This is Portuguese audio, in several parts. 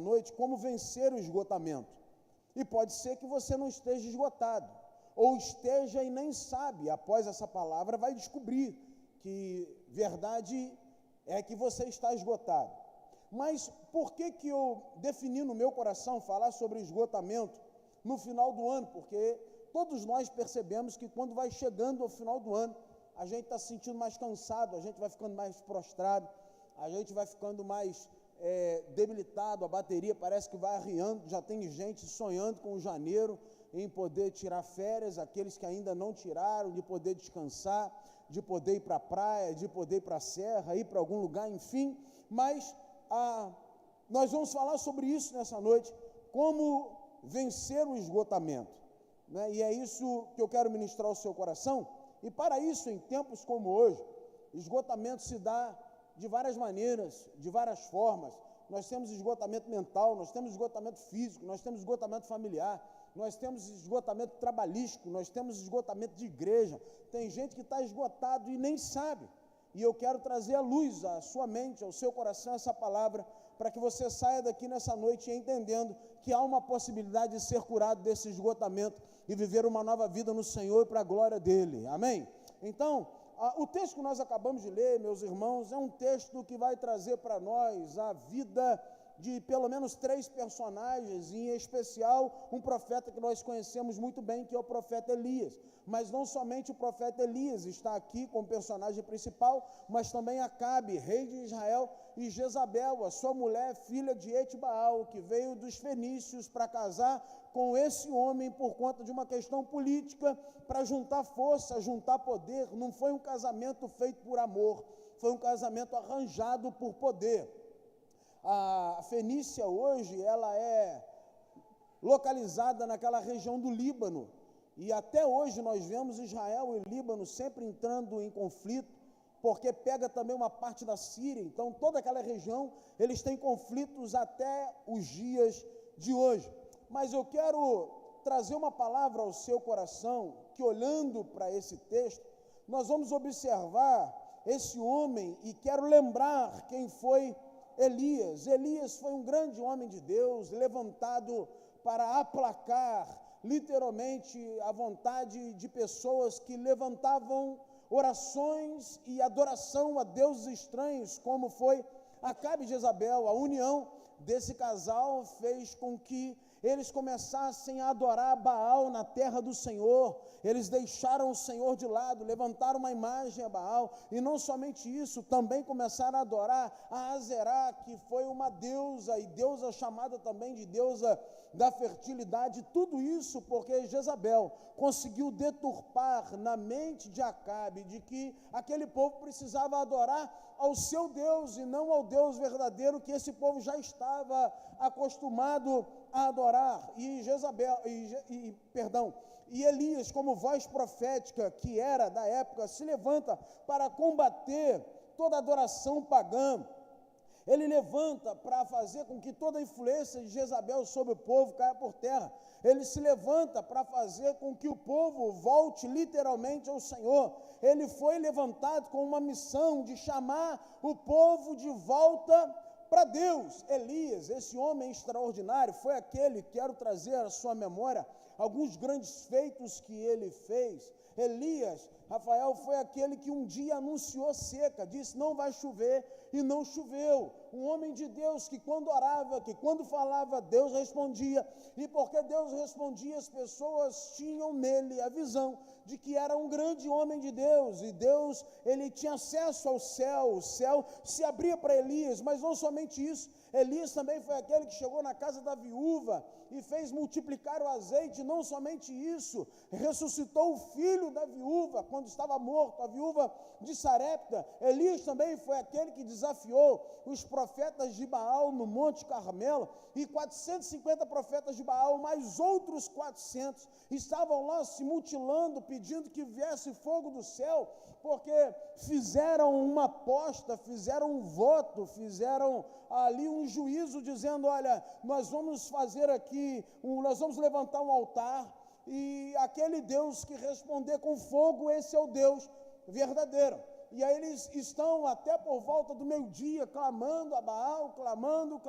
noite como vencer o esgotamento. E pode ser que você não esteja esgotado, ou esteja e nem sabe, após essa palavra vai descobrir que verdade é que você está esgotado. Mas por que eu defini no meu coração falar sobre esgotamento no final do ano? Porque todos nós percebemos que quando vai chegando ao final do ano, a gente está se sentindo mais cansado, a gente vai ficando mais prostrado, a gente vai ficando mais debilitado, a bateria parece que vai arriando, já tem gente sonhando com o janeiro, em poder tirar férias, aqueles que ainda não tiraram, de poder descansar, de poder ir para a praia, de poder ir para a serra, ir para algum lugar, enfim. Mas nós vamos falar sobre isso nessa noite, como vencer o esgotamento, né? E é isso que eu quero ministrar ao seu coração. E para isso, em tempos como hoje, esgotamento se dá de várias maneiras, de várias formas. Nós temos esgotamento mental, nós temos esgotamento físico, nós temos esgotamento familiar, nós temos esgotamento trabalhístico, nós temos esgotamento de igreja. Tem gente que está esgotado e nem sabe. E eu quero trazer à luz, à sua mente, ao seu coração, essa palavra, para que você saia daqui nessa noite entendendo que há uma possibilidade de ser curado desse esgotamento e viver uma nova vida no Senhor e para a glória dEle. Amém? Então, o texto que nós acabamos de ler, meus irmãos, é um texto que vai trazer para nós a vida de pelo menos 3 personagens, em especial um profeta que nós conhecemos muito bem, que é o profeta Elias. Mas não somente o profeta Elias está aqui como personagem principal, mas também Acabe, rei de Israel, e Jezabel, a sua mulher, filha de Etbaal, que veio dos fenícios para casar com esse homem por conta de uma questão política, para juntar força, juntar poder. Não foi um casamento feito por amor, foi um casamento arranjado por poder. A Fenícia hoje, ela é localizada naquela região do Líbano, e até hoje nós vemos Israel e Líbano sempre entrando em conflito, porque pega também uma parte da Síria. Então toda aquela região, eles têm conflitos até os dias de hoje. Mas eu quero trazer uma palavra ao seu coração, que olhando para esse texto, nós vamos observar esse homem, e quero lembrar quem foi Elias. Elias foi um grande homem de Deus, levantado para aplacar, literalmente, a vontade de pessoas que levantavam orações e adoração a deuses estranhos, como foi Acabe e Jezabel. A união desse casal fez com que eles começassem a adorar Baal na terra do Senhor. Eles deixaram o Senhor de lado, levantaram uma imagem a Baal, e não somente isso, também começaram a adorar a Azerá, que foi uma deusa, e deusa chamada também de deusa da fertilidade. Tudo isso porque Jezabel conseguiu deturpar na mente de Acabe de que aquele povo precisava adorar ao seu Deus e não ao Deus verdadeiro que esse povo já estava acostumado a adorar. E Elias, como voz profética que era da época, se levanta para combater toda adoração pagã. Ele levanta para fazer com que toda a influência de Jezabel sobre o povo caia por terra. Ele se levanta para fazer com que o povo volte literalmente ao Senhor. Ele foi levantado com uma missão de chamar o povo de volta para Deus. Elias, esse homem extraordinário, foi aquele, quero trazer à sua memória alguns grandes feitos que ele fez. Elias, Rafael, foi aquele que um dia anunciou seca, disse não vai chover, e não choveu. Um homem de Deus que quando orava, que quando falava, Deus respondia, e porque Deus respondia, as pessoas tinham nele a visão de que era um grande homem de Deus, e Deus, ele tinha acesso ao céu, o céu se abria para Elias. Mas não somente isso, Elias também foi aquele que chegou na casa da viúva e fez multiplicar o azeite. Não somente isso, ressuscitou o filho da viúva quando estava morto, a viúva de Sarepta. Elias também foi aquele que desafiou os profetas de Baal no Monte Carmelo, e 450 profetas de Baal, mais outros 400, estavam lá se mutilando, pedindo que viesse fogo do céu, porque fizeram uma aposta, fizeram um voto, fizeram ali um juízo, dizendo, olha, nós vamos fazer aqui, nós vamos levantar um altar, e aquele Deus que responder com fogo, esse é o Deus verdadeiro. E aí eles estão até por volta do meio-dia clamando a Baal, clamando.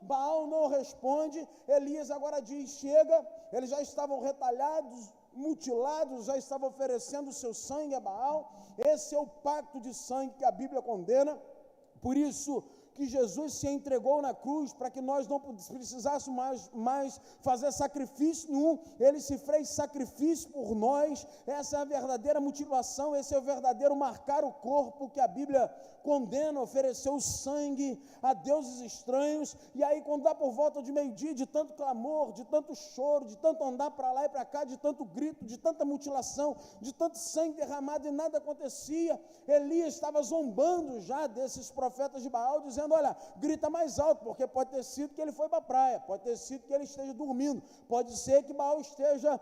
Baal não responde. Elias agora diz: chega. Eles já estavam retalhados, mutilados, já estavam oferecendo o seu sangue a Baal. Esse é o pacto de sangue que a Bíblia condena. Por isso que Jesus se entregou na cruz, para que nós não precisássemos mais fazer sacrifício nenhum. Ele se fez sacrifício por nós. Essa é a verdadeira mutilação, esse é o verdadeiro marcar o corpo que a Bíblia condena, ofereceu o sangue a deuses estranhos. E aí, quando dá por volta de meio-dia, de tanto clamor, de tanto choro, de tanto andar para lá e para cá, de tanto grito, de tanta mutilação, de tanto sangue derramado e nada acontecia, Elias estava zombando já desses profetas de Baal, dizendo: olha, grita mais alto, porque pode ter sido que ele foi para a praia, pode ter sido que ele esteja dormindo, pode ser que Baal esteja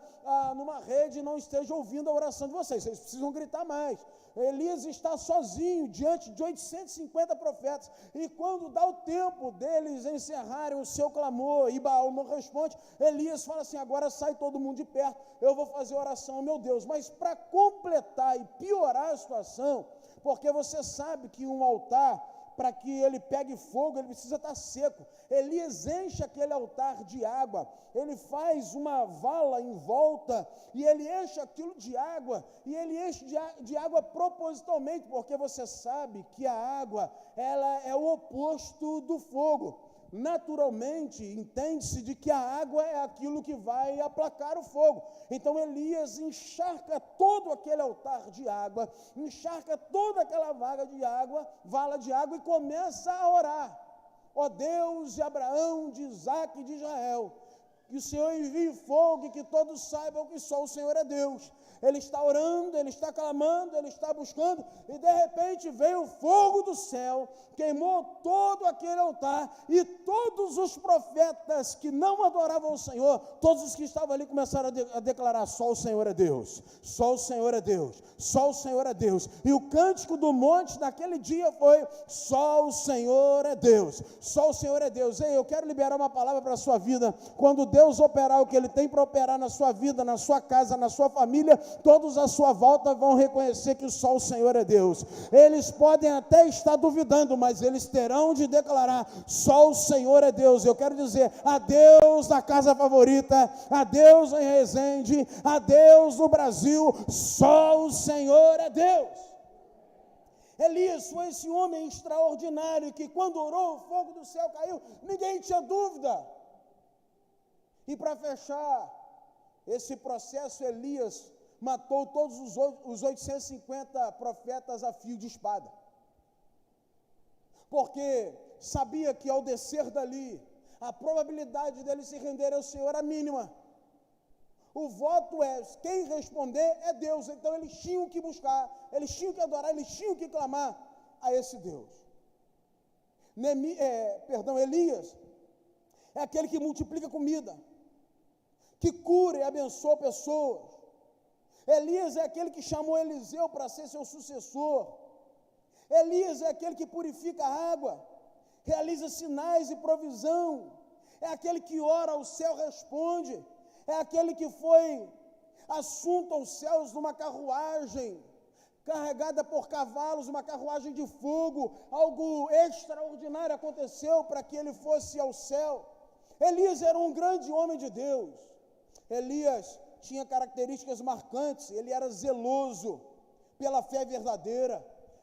numa rede e não esteja ouvindo a oração de vocês precisam gritar mais. Elias está sozinho diante de 850 profetas, e quando dá o tempo deles encerrarem o seu clamor e Baal não responde, Elias fala assim: agora sai todo mundo de perto, eu vou fazer oração ao meu Deus. Mas para completar e piorar a situação, porque você sabe que um altar, para que ele pegue fogo, ele precisa estar seco. Elias enche aquele altar de água, ele faz uma vala em volta, e ele enche aquilo de água, e ele enche de água propositalmente, porque você sabe que a água, ela é o oposto do fogo. Naturalmente, entende-se de que a água é aquilo que vai aplacar o fogo. Então Elias encharca todo aquele altar de água, encharca toda aquela vala de água, e começa a orar: ó Deus de Abraão, de Isaque e de Israel, que o Senhor envie fogo e que todos saibam que só o Senhor é Deus. Ele está orando, ele está clamando, ele está buscando, e de repente veio o fogo do céu, queimou todo aquele altar, e todos os profetas que não adoravam o Senhor, todos os que estavam ali começaram a declarar: só o Senhor é Deus, só o Senhor é Deus, só o Senhor é Deus. E o cântico do monte naquele dia foi: só o Senhor é Deus, só o Senhor é Deus. Ei, eu quero liberar uma palavra para a sua vida. Quando Deus operar o que Ele tem para operar na sua vida, na sua casa, na sua família, todos à sua volta vão reconhecer que só o Senhor é Deus. Eles podem até estar duvidando, mas eles terão de declarar: só o Senhor é Deus. Eu quero dizer: a Deus da Casa Favorita, a Deus em Resende, a Deus no Brasil, só o Senhor é Deus. Elias foi esse homem extraordinário que, quando orou, o fogo do céu caiu, ninguém tinha dúvida. E para fechar esse processo, Elias matou todos os 850 profetas a fio de espada, porque sabia que ao descer dali, a probabilidade deles se renderem ao Senhor era mínima. O voto é: quem responder é Deus. Então eles tinham que buscar, eles tinham que adorar, eles tinham que clamar a esse Deus. Elias é aquele que multiplica comida, que cura e abençoa pessoas. Elias é aquele que chamou Eliseu para ser seu sucessor. Elias é aquele que purifica a água, realiza sinais e provisão. É aquele que ora, o céu responde. É aquele que foi assunto aos céus numa carruagem, carregada por cavalos, uma carruagem de fogo. Algo extraordinário aconteceu para que ele fosse ao céu. Elias era um grande homem de Deus. Elias tinha características marcantes. Ele era zeloso pela fé verdadeira,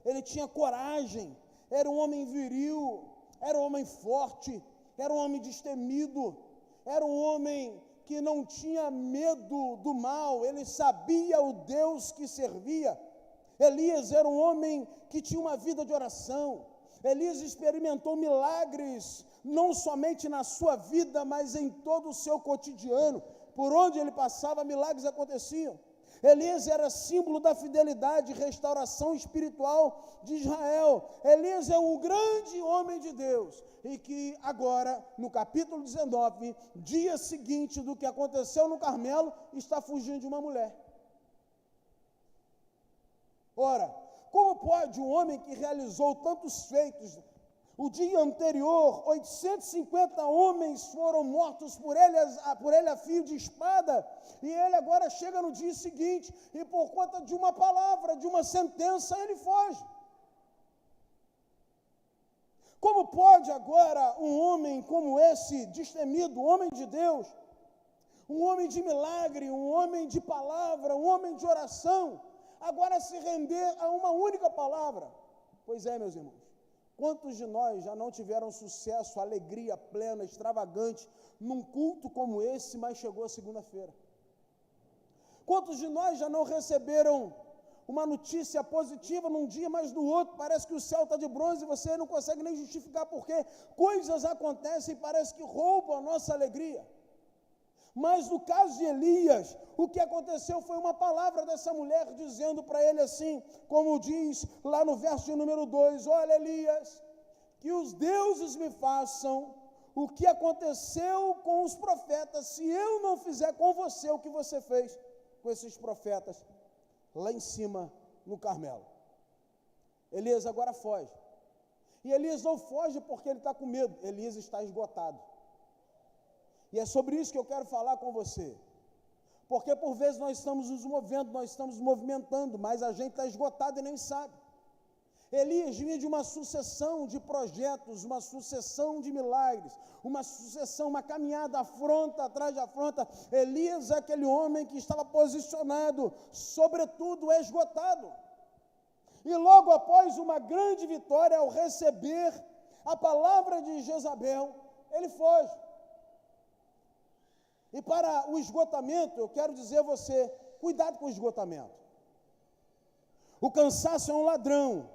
ele tinha coragem, era um homem viril, era um homem forte, era um homem destemido, era um homem que não tinha medo do mal, ele sabia o Deus que servia. Elias era um homem que tinha uma vida de oração. Elias experimentou milagres, não somente na sua vida, mas em todo o seu cotidiano. Por onde ele passava, milagres aconteciam. Elias era símbolo da fidelidade e restauração espiritual de Israel. Elias é um grande homem de Deus, e que agora, no capítulo 19, dia seguinte do que aconteceu no Carmelo, está fugindo de uma mulher. Ora, como pode um homem que realizou tantos feitos, O dia anterior, 850 homens foram mortos por ele a fio de espada, e ele agora chega no dia seguinte, e por conta de uma palavra, de uma sentença, ele foge. Como pode agora um homem como esse, destemido, homem de Deus, um homem de milagre, um homem de palavra, um homem de oração, agora se render a uma única palavra? Pois é, meus irmãos. Quantos de nós já não tiveram sucesso, alegria plena, extravagante, num culto como esse, mas chegou a segunda-feira? Quantos de nós já não receberam uma notícia positiva num dia, mas no outro parece que o céu está de bronze e você não consegue nem justificar porque coisas acontecem e parece que roubam a nossa alegria? Mas no caso de Elias, o que aconteceu foi uma palavra dessa mulher dizendo para ele assim, como diz lá no verso de número 2, olha Elias, que os deuses me façam o que aconteceu com os profetas, se eu não fizer com você o que você fez com esses profetas lá em cima no Carmelo. Elias agora foge. E Elias não foge porque ele está com medo, Elias está esgotado. E é sobre isso que eu quero falar com você. Porque por vezes nós estamos nos movendo, nós estamos movimentando, mas a gente está esgotado e nem sabe. Elias vinha de uma sucessão de projetos, uma sucessão de milagres, uma sucessão, uma caminhada, afronta atrás de afronta. Elias é aquele homem que estava posicionado, sobretudo esgotado. E logo após uma grande vitória, ao receber a palavra de Jezabel, ele foge. E para o esgotamento, eu quero dizer a você, cuidado com o esgotamento. O cansaço é um ladrão,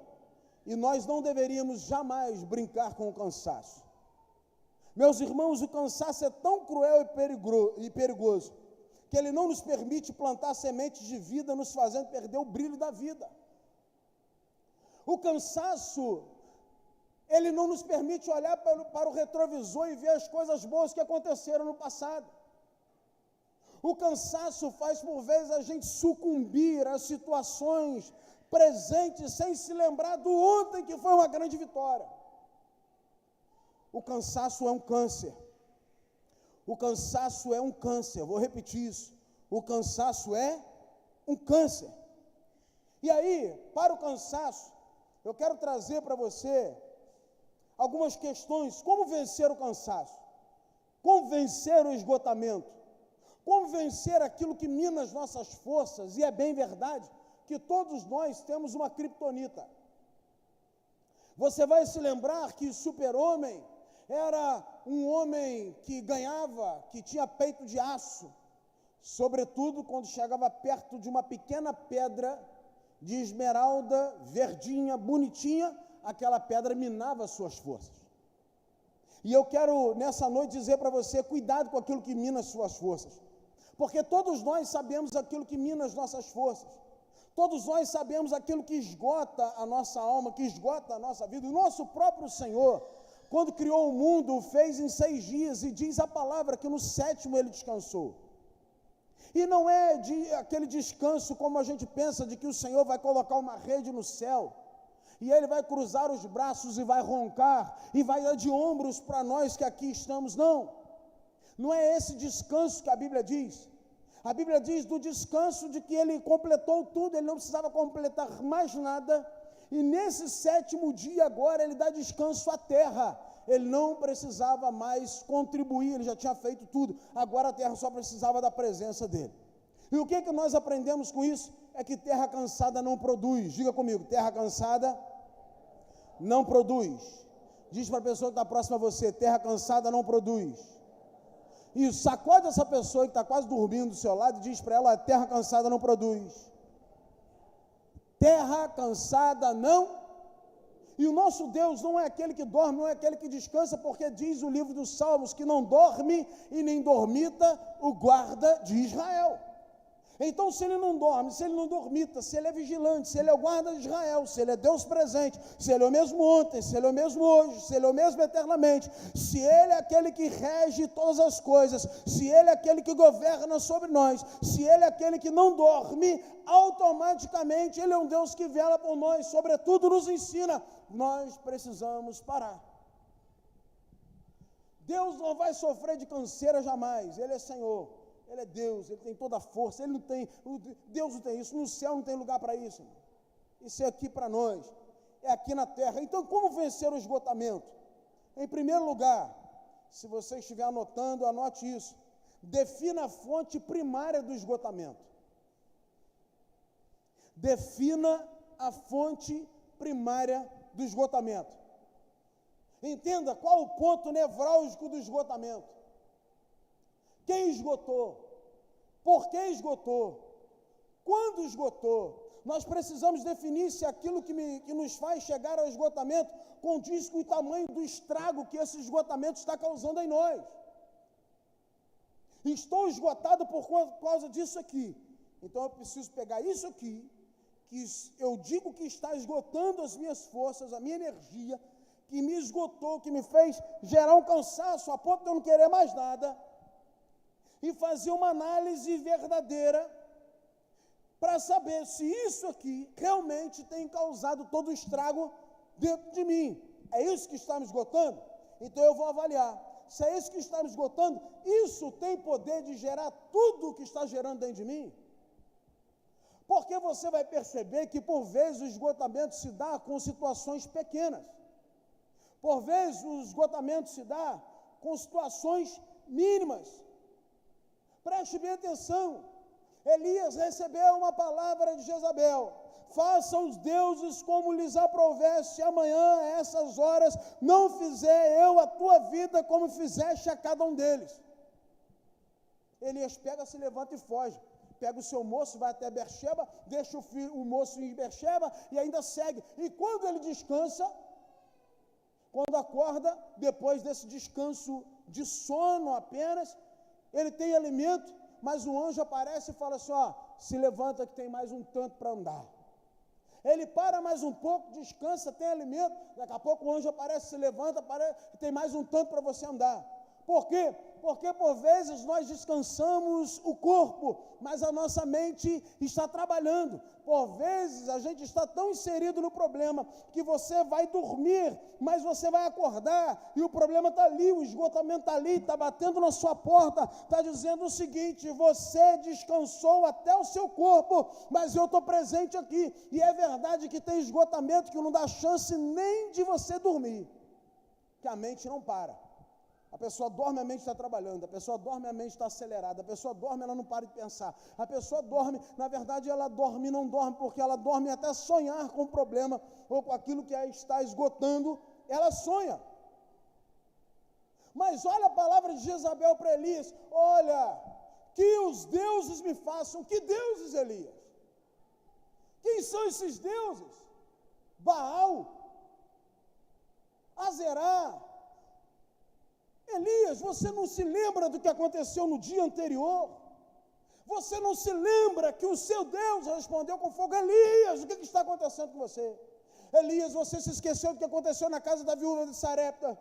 e nós não deveríamos jamais brincar com o cansaço. Meus irmãos, o cansaço é tão cruel e perigoso, que ele não nos permite plantar sementes de vida, nos fazendo perder o brilho da vida. O cansaço, ele não nos permite olhar para o retrovisor e ver as coisas boas que aconteceram no passado. O cansaço faz, por vezes, a gente sucumbir a situações presentes sem se lembrar do ontem que foi uma grande vitória. O cansaço é um câncer. O cansaço é um câncer. Vou repetir isso. O cansaço é um câncer. E aí, para o cansaço, eu quero trazer para você algumas questões. Como vencer o cansaço? Como vencer o esgotamento? Como vencer aquilo que mina as nossas forças? E é bem verdade que todos nós temos uma criptonita. Você vai se lembrar que o Super-Homem era um homem que ganhava, que tinha peito de aço, sobretudo quando chegava perto de uma pequena pedra de esmeralda, verdinha, bonitinha, aquela pedra minava as suas forças. E eu quero, nessa noite, dizer para você, cuidado com aquilo que mina as suas forças. Porque todos nós sabemos aquilo que mina as nossas forças. Todos nós sabemos aquilo que esgota a nossa alma, que esgota a nossa vida. O nosso próprio Senhor, quando criou o mundo, o fez em 6 dias, e diz a palavra que no 7º ele descansou. E não é aquele descanso como a gente pensa, de que o Senhor vai colocar uma rede no céu, e ele vai cruzar os braços e vai roncar, e vai dar de ombros para nós que aqui estamos. Não é esse descanso que a Bíblia diz. A Bíblia diz do descanso de que ele completou tudo, ele não precisava completar mais nada, e nesse 7º dia agora ele dá descanso à terra. Ele não precisava mais contribuir, ele já tinha feito tudo, agora a terra só precisava da presença dele. E o que nós aprendemos com isso? É que terra cansada não produz. Diga comigo, terra cansada não produz. Diz para a pessoa que está próxima a você, terra cansada não produz. Isso, sacode essa pessoa que está quase dormindo do seu lado e diz para ela, terra cansada não produz. Terra cansada não. E o nosso Deus não é aquele que dorme, não é aquele que descansa, porque diz o livro dos Salmos que não dorme e nem dormita o guarda de Israel. Então, se ele não dorme, se ele não dormita, se ele é vigilante, se ele é o guarda de Israel, se ele é Deus presente, se ele é o mesmo ontem, se ele é o mesmo hoje, se ele é o mesmo eternamente, se ele é aquele que rege todas as coisas, se ele é aquele que governa sobre nós, se ele é aquele que não dorme, automaticamente ele é um Deus que vela por nós, sobretudo nos ensina, nós precisamos parar. Deus não vai sofrer de canseira jamais, Ele é Senhor, Ele é Deus, Ele tem toda a força, Deus não tem isso, no céu não tem lugar para isso, irmão. Isso é aqui para nós, é aqui na terra. Então, como vencer o esgotamento? Em primeiro lugar, se você estiver anotando, anote isso, defina a fonte primária do esgotamento. Defina a fonte primária do esgotamento. Entenda qual o ponto nevrálgico do esgotamento. Quem esgotou? Por que esgotou? Quando esgotou? Nós precisamos definir se aquilo que nos faz chegar ao esgotamento condiz com o tamanho do estrago que esse esgotamento está causando em nós. Estou esgotado por causa disso aqui. Então eu preciso pegar isso aqui, que eu digo que está esgotando as minhas forças, a minha energia, que me esgotou, que me fez gerar um cansaço a ponto de eu não querer mais nada, e fazer uma análise verdadeira para saber se isso aqui realmente tem causado todo o estrago dentro de mim. É isso que está me esgotando? Então eu vou avaliar. Se é isso que está me esgotando, isso tem poder de gerar tudo o que está gerando dentro de mim? Porque você vai perceber que por vezes o esgotamento se dá com situações pequenas. Por vezes o esgotamento se dá com situações mínimas. Preste bem atenção. Elias recebeu uma palavra de Jezabel: façam os deuses como lhes aprouver, se amanhã, a essas horas, não fizer eu a tua vida como fizeste a cada um deles. Elias pega, se levanta e foge. Pega o seu moço, vai até Berseba, deixa o moço em Berseba e ainda segue. E quando ele descansa, quando acorda, depois desse descanso de sono apenas, ele tem alimento, mas o anjo aparece e fala assim: ó, se levanta que tem mais um tanto para andar. Ele para mais um pouco, descansa, tem alimento, daqui a pouco o anjo aparece, se levanta, tem mais um tanto para você andar. Por quê? Porque por vezes nós descansamos o corpo, mas a nossa mente está trabalhando. Por vezes a gente está tão inserido no problema que você vai dormir, mas você vai acordar e o problema está ali, o esgotamento está ali, está batendo na sua porta, está dizendo o seguinte: você descansou até o seu corpo, mas eu estou presente aqui. E é verdade que tem esgotamento que não dá chance nem de você dormir, que a mente não para. A pessoa dorme, a mente está trabalhando, a pessoa dorme, a mente está acelerada, a pessoa dorme, ela não para de pensar, a pessoa dorme, na verdade ela dorme e não dorme, porque ela dorme até sonhar com o problema, ou com aquilo que a está esgotando, ela sonha. Mas olha a palavra de Jezabel para Elias: olha, que os deuses me façam. Que deuses, Elias? Quem são esses deuses? Baal, Azerá. Elias, você não se lembra do que aconteceu no dia anterior? Você não se lembra que o seu Deus respondeu com fogo? Elias, o que está acontecendo com você? Elias, você se esqueceu do que aconteceu na casa da viúva de Sarepta?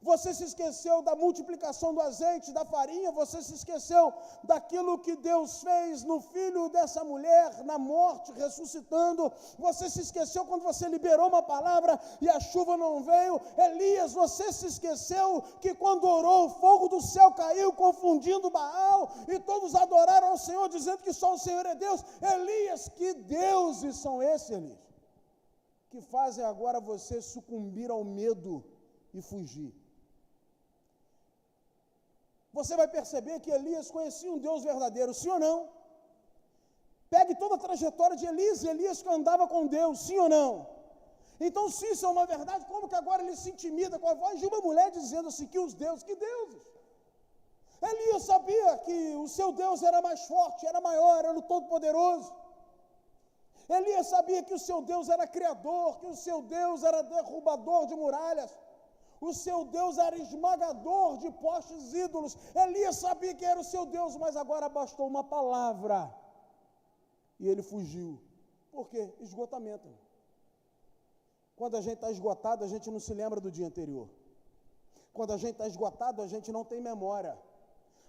Você se esqueceu da multiplicação do azeite, da farinha? Você se esqueceu daquilo que Deus fez no filho dessa mulher, na morte, ressuscitando? Você se esqueceu quando você liberou uma palavra e a chuva não veio? Elias, você se esqueceu que quando orou, o fogo do céu caiu, confundindo Baal, e todos adoraram ao Senhor, dizendo que só o Senhor é Deus? Elias, que deuses são esses, Elias, que fazem agora você sucumbir ao medo e fugir? Você vai perceber que Elias conhecia um Deus verdadeiro, sim ou não? Pegue toda a trajetória de Elias que andava com Deus, sim ou não? Então, se isso é uma verdade, como que agora ele se intimida com a voz de uma mulher dizendo assim, que os deuses, que deuses? Elias sabia que o seu Deus era mais forte, era maior, era o Todo-Poderoso. Elias sabia que o seu Deus era criador, que o seu Deus era derrubador de muralhas. O seu Deus era esmagador de postes ídolos. Elias sabia que era o seu Deus, mas agora bastou uma palavra e ele fugiu. Por quê? Esgotamento. Quando a gente está esgotado, a gente não se lembra do dia anterior. Quando a gente está esgotado, a gente não tem memória.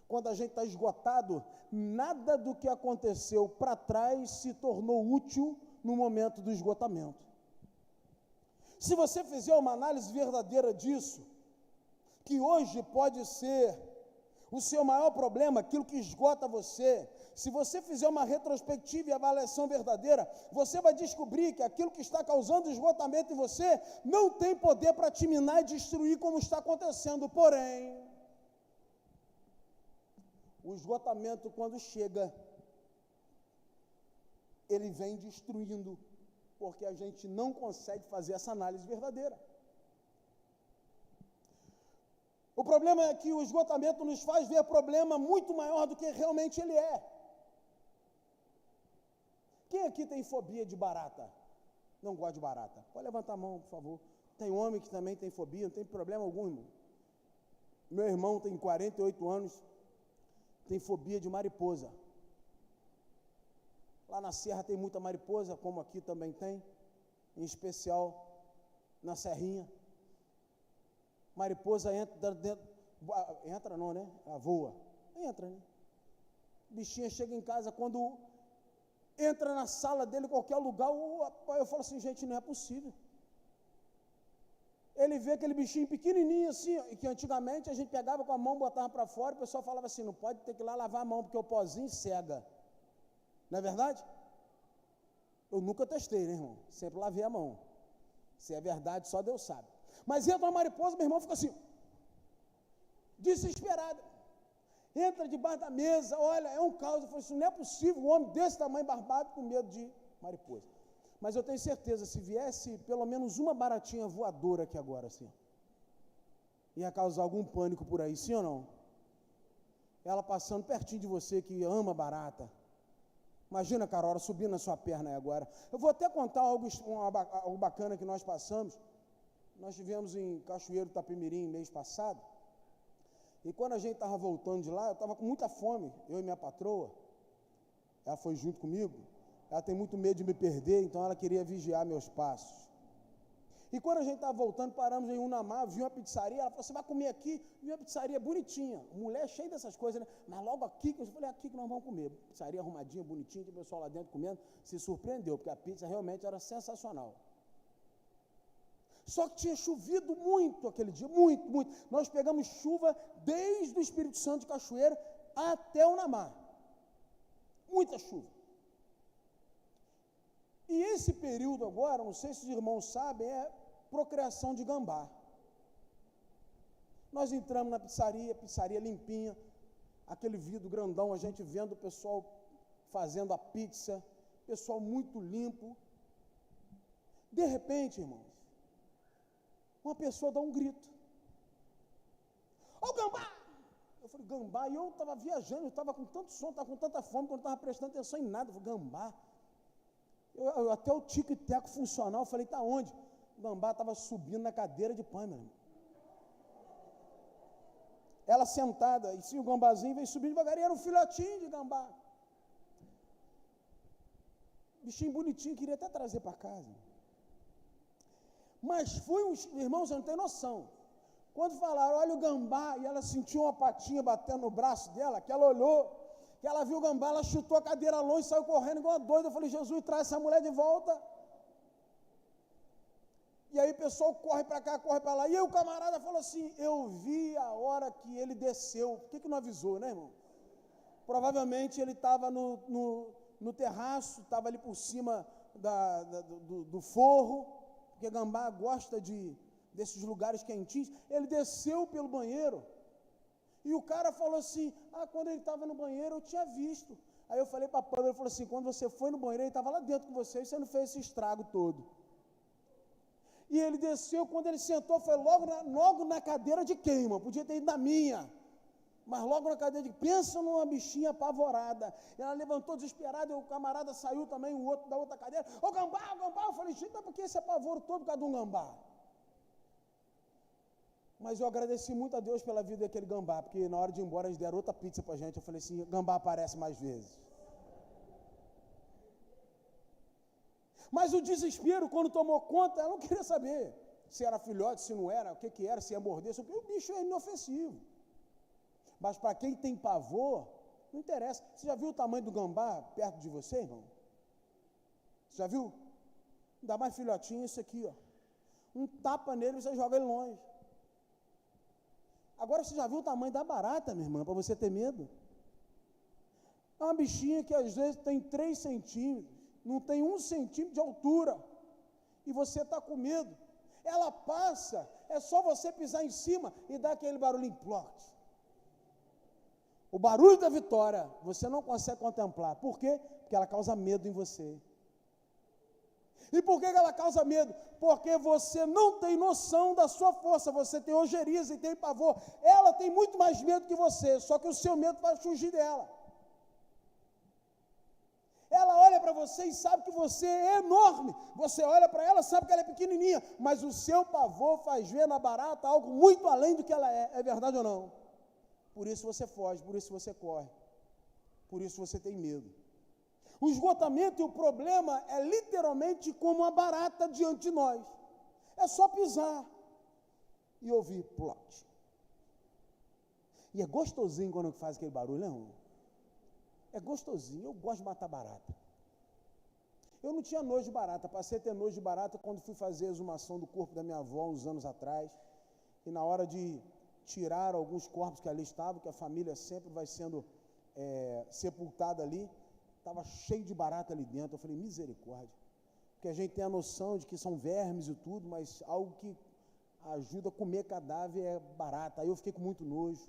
Quando a gente está esgotado, nada do que aconteceu para trás se tornou útil no momento do esgotamento. Se você fizer uma análise verdadeira disso, que hoje pode ser o seu maior problema, aquilo que esgota você. Se você fizer uma retrospectiva e avaliação verdadeira, você vai descobrir que aquilo que está causando esgotamento em você não tem poder para te minar e destruir como está acontecendo. Porém, o esgotamento, quando chega, ele vem destruindo, porque a gente não consegue fazer essa análise verdadeira. O problema é que o esgotamento nos faz ver problema muito maior do que realmente ele é. Quem aqui tem fobia de barata? Não gosta de barata? Pode levantar a mão, por favor. Tem homem que também tem fobia, não tem problema algum, irmão. Meu irmão tem 48 anos, tem fobia de mariposa. Lá na Serra tem muita mariposa, como aqui também tem, em especial na Serrinha. Mariposa entra dentro, entra não, né? Ela voa. Entra, né? Bichinha chega em casa, quando entra na sala dele, em qualquer lugar, eu falo assim, gente, não é possível. Ele vê aquele bichinho pequenininho assim, e que antigamente a gente pegava com a mão, botava para fora, o pessoal falava assim, não pode ter que ir lá lavar a mão, porque o pozinho cega. Não é verdade? Eu nunca testei, né, irmão? Sempre lavei a mão. Se é verdade, só Deus sabe. Mas entra uma mariposa, meu irmão fica assim, desesperado. Entra debaixo da mesa, olha, é um caos. Eu falei assim, não é possível um homem desse tamanho barbado com medo de mariposa. Mas eu tenho certeza, se viesse pelo menos uma baratinha voadora aqui agora, assim, ia causar algum pânico por aí, sim ou não? Ela passando pertinho de você, que ama barata. Imagina, Carol, subindo na sua perna aí agora. Eu vou até contar algo bacana que nós passamos. Nós estivemos em Cachoeiro Itapemirim mês passado, e quando a gente estava voltando de lá, eu estava com muita fome, eu e minha patroa, ela foi junto comigo, ela tem muito medo de me perder, então ela queria vigiar meus passos. E quando a gente estava voltando, paramos em Unamar, vi uma pizzaria, ela falou, você vai comer aqui? Vi uma pizzaria bonitinha, mulher cheia dessas coisas, né? Mas logo aqui, eu falei, aqui que nós vamos comer. Pizzaria arrumadinha, bonitinha, tinha o pessoal lá dentro comendo, se surpreendeu, porque a pizza realmente era sensacional. Só que tinha chovido muito aquele dia, muito, muito. Nós pegamos chuva desde o Espírito Santo de Cachoeira até Unamar. Muita chuva. E esse período agora, não sei se os irmãos sabem, é procriação de gambá. Nós entramos na pizzaria limpinha, aquele vidro grandão, a gente vendo o pessoal fazendo a pizza, pessoal muito limpo. De repente, irmãos, uma pessoa dá um grito. Ó, o gambá! Eu falei, gambá? E eu estava viajando, eu estava com tanto sono, estava com tanta fome, que eu não estava prestando atenção em nada. Eu falei, gambá? Até o tico e teco funcional, eu falei, tá onde? O gambá estava subindo na cadeira de pão, meu irmão. Ela sentada, e sim, o gambazinho veio subindo devagarinho, era um filhotinho de gambá. Bichinho bonitinho, queria até trazer para casa. Mas foi um, irmãos, você não tem noção. Quando falaram, olha o gambá, e ela sentiu uma patinha batendo no braço dela, que ela olhou, que ela viu o gambá, ela chutou a cadeira longe, saiu correndo igual uma doida. Eu falei, Jesus, traz essa mulher de volta. E aí o pessoal corre para cá, corre para lá. E aí o camarada falou assim, eu vi a hora que ele desceu. Por que não avisou, né, irmão? Provavelmente ele estava no terraço, estava ali por cima do forro, porque gambá gosta desses lugares quentinhos. Ele desceu pelo banheiro, e o cara falou assim, quando ele estava no banheiro eu tinha visto. Aí eu falei para a Pâmela, ele falou assim, quando você foi no banheiro, ele estava lá dentro com você, e você não fez esse estrago todo. E ele desceu, quando ele sentou, foi logo na cadeira de quem, irmão? Podia ter ido na minha, mas logo na cadeira de, pensa numa bichinha apavorada. Ela levantou desesperada, e o camarada saiu também, o outro da outra cadeira, ô gambá, eu falei, gente, mas por que esse apavoro todo por causa de um gambá? Mas eu agradeci muito a Deus pela vida daquele gambá, porque na hora de ir embora eles deram outra pizza pra gente, eu falei assim, gambá aparece mais vezes. Mas o desespero, quando tomou conta, ela não queria saber se era filhote, se não era, o que era, se ia morder, porque o bicho é inofensivo. Mas para quem tem pavor, não interessa. Você já viu o tamanho do gambá perto de você, irmão? Você já viu? Ainda mais filhotinho, isso aqui, ó. Um tapa nele, você joga ele longe. Agora você já viu o tamanho da barata, minha irmã, para você ter medo? É uma bichinha que às vezes tem 3 centímetros, não tem 1 centímetro de altura, e você está com medo. Ela passa, é só você pisar em cima e dar aquele barulhinho, ploc. O barulho da vitória, você não consegue contemplar. Por quê? Porque ela causa medo em você. E por que ela causa medo? Porque você não tem noção da sua força, você tem ojeriza e tem pavor. Ela tem muito mais medo que você, só que o seu medo vai fugir dela. Ela olha para você e sabe que você é enorme. Você olha para ela e sabe que ela é pequenininha, mas o seu pavor faz ver na barata algo muito além do que ela é. É verdade ou não? Por isso você foge, por isso você corre, por isso você tem medo. O esgotamento e o problema é literalmente como uma barata diante de nós. É só pisar e ouvir plot. E é gostosinho quando faz aquele barulho, não é, irmão? É gostosinho, eu gosto de matar barata. Eu não tinha nojo de barata, passei a ter nojo de barata quando fui fazer a exumação do corpo da minha avó uns anos atrás, e na hora de tirar alguns corpos que ali estavam, que a família sempre vai sendo sepultada ali, estava cheio de barata ali dentro. Eu falei, misericórdia, porque a gente tem a noção de que são vermes e tudo, mas algo que ajuda a comer cadáver é barata. Aí eu fiquei com muito nojo,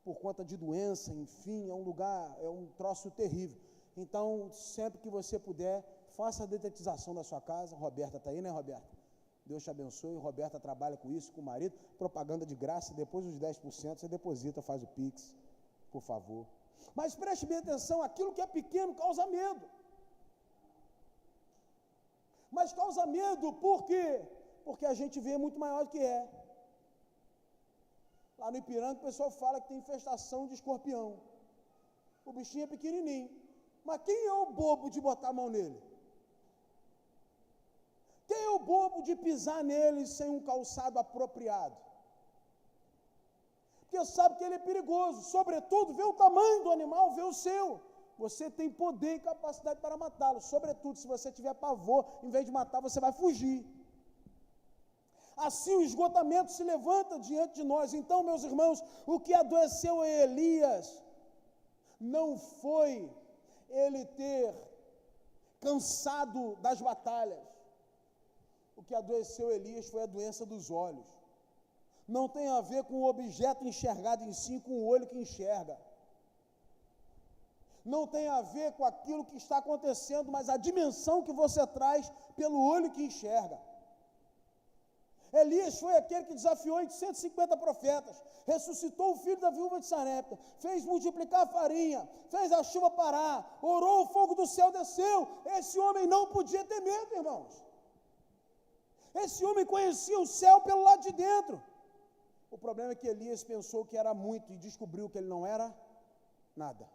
por conta de doença, enfim, é um lugar, é um troço terrível. Então, sempre que você puder, faça a detetização da sua casa. Roberta está aí, né, Roberta? Deus te abençoe. Roberta trabalha com isso, com o marido, propaganda de graça, depois dos 10% você deposita, faz o Pix, por favor. Mas preste bem atenção, aquilo que é pequeno causa medo. Mas causa medo por quê? Porque a gente vê muito maior do que é. Lá no Ipiranga o pessoal fala que tem infestação de escorpião. O bichinho é pequenininho. Mas quem é o bobo de botar a mão nele? Quem é o bobo de pisar nele sem um calçado apropriado? Porque sabe que ele é perigoso. Sobretudo, vê o tamanho do animal, vê o seu. Você tem poder e capacidade para matá-lo. Sobretudo, se você tiver pavor, em vez de matar, você vai fugir. Assim o esgotamento se levanta diante de nós. Então, meus irmãos, o que adoeceu Elias não foi ele ter cansado das batalhas. O que adoeceu Elias foi a doença dos olhos. Não tem a ver com o objeto enxergado em si, com o olho que enxerga. Não tem a ver com aquilo que está acontecendo, mas a dimensão que você traz pelo olho que enxerga. Elias foi aquele que desafiou 850 profetas, ressuscitou o filho da viúva de Sarepta, fez multiplicar a farinha, fez a chuva parar, orou, o fogo do céu desceu. Esse homem não podia ter medo, irmãos. Esse homem conhecia o céu pelo lado de dentro. O problema é que Elias pensou que era muito e descobriu que ele não era nada.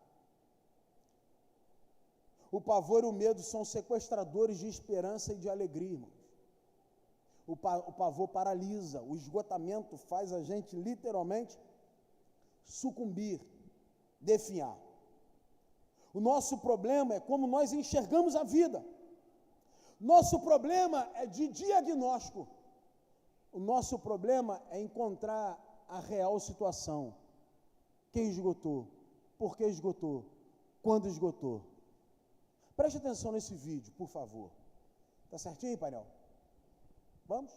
O pavor e o medo são sequestradores de esperança e de alegria, irmãos. O pavor paralisa, o esgotamento faz a gente literalmente sucumbir, definhar. O nosso problema é como nós enxergamos a vida. Nosso problema é de diagnóstico. O nosso problema é encontrar a real situação. Quem esgotou? Por que esgotou? Quando esgotou? Preste atenção nesse vídeo, por favor. Tá certinho, painel? Vamos?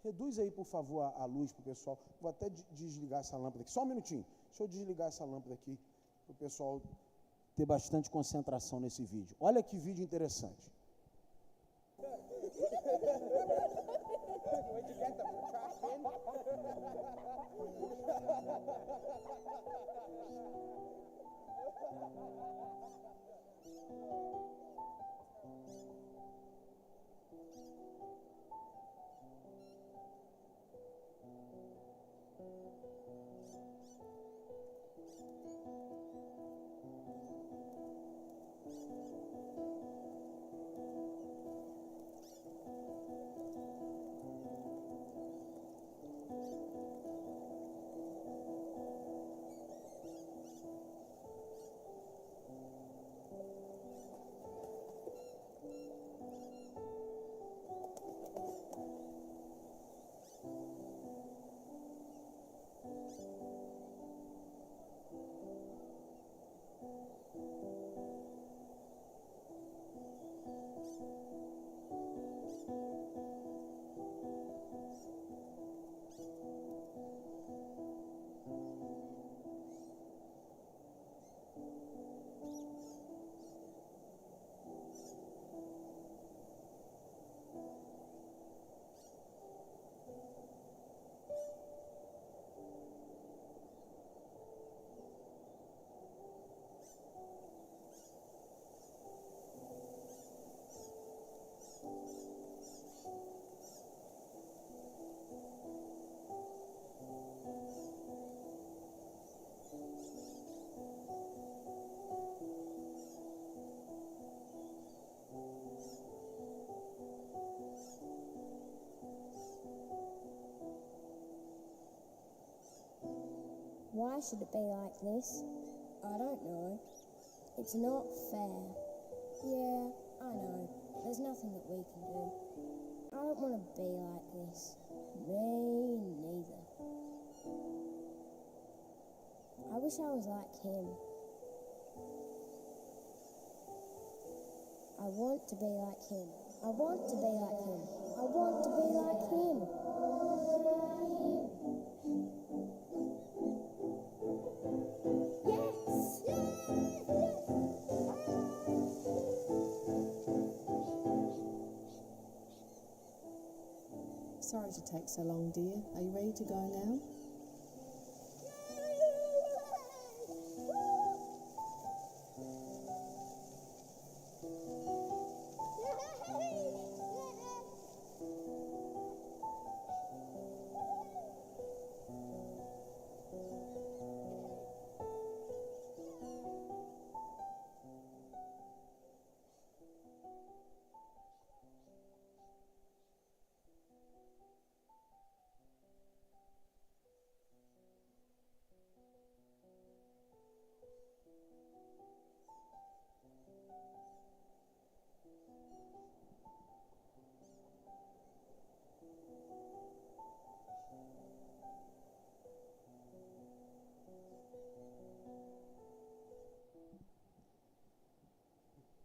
Reduz aí, por favor, a luz para o pessoal. Vou até desligar essa lâmpada aqui. Só um minutinho. Deixa eu desligar essa lâmpada aqui para o pessoal ter bastante concentração nesse vídeo. Olha que vídeo interessante. Why should it be like this? I don't know. It's not fair. Yeah, I know. There's nothing that we can do. I don't want to be like this. Me neither. I wish I was like him. I want to be like him. I want to be like him. I want to be like him. Yes! Sorry to take so long, dear. Are you ready to go now?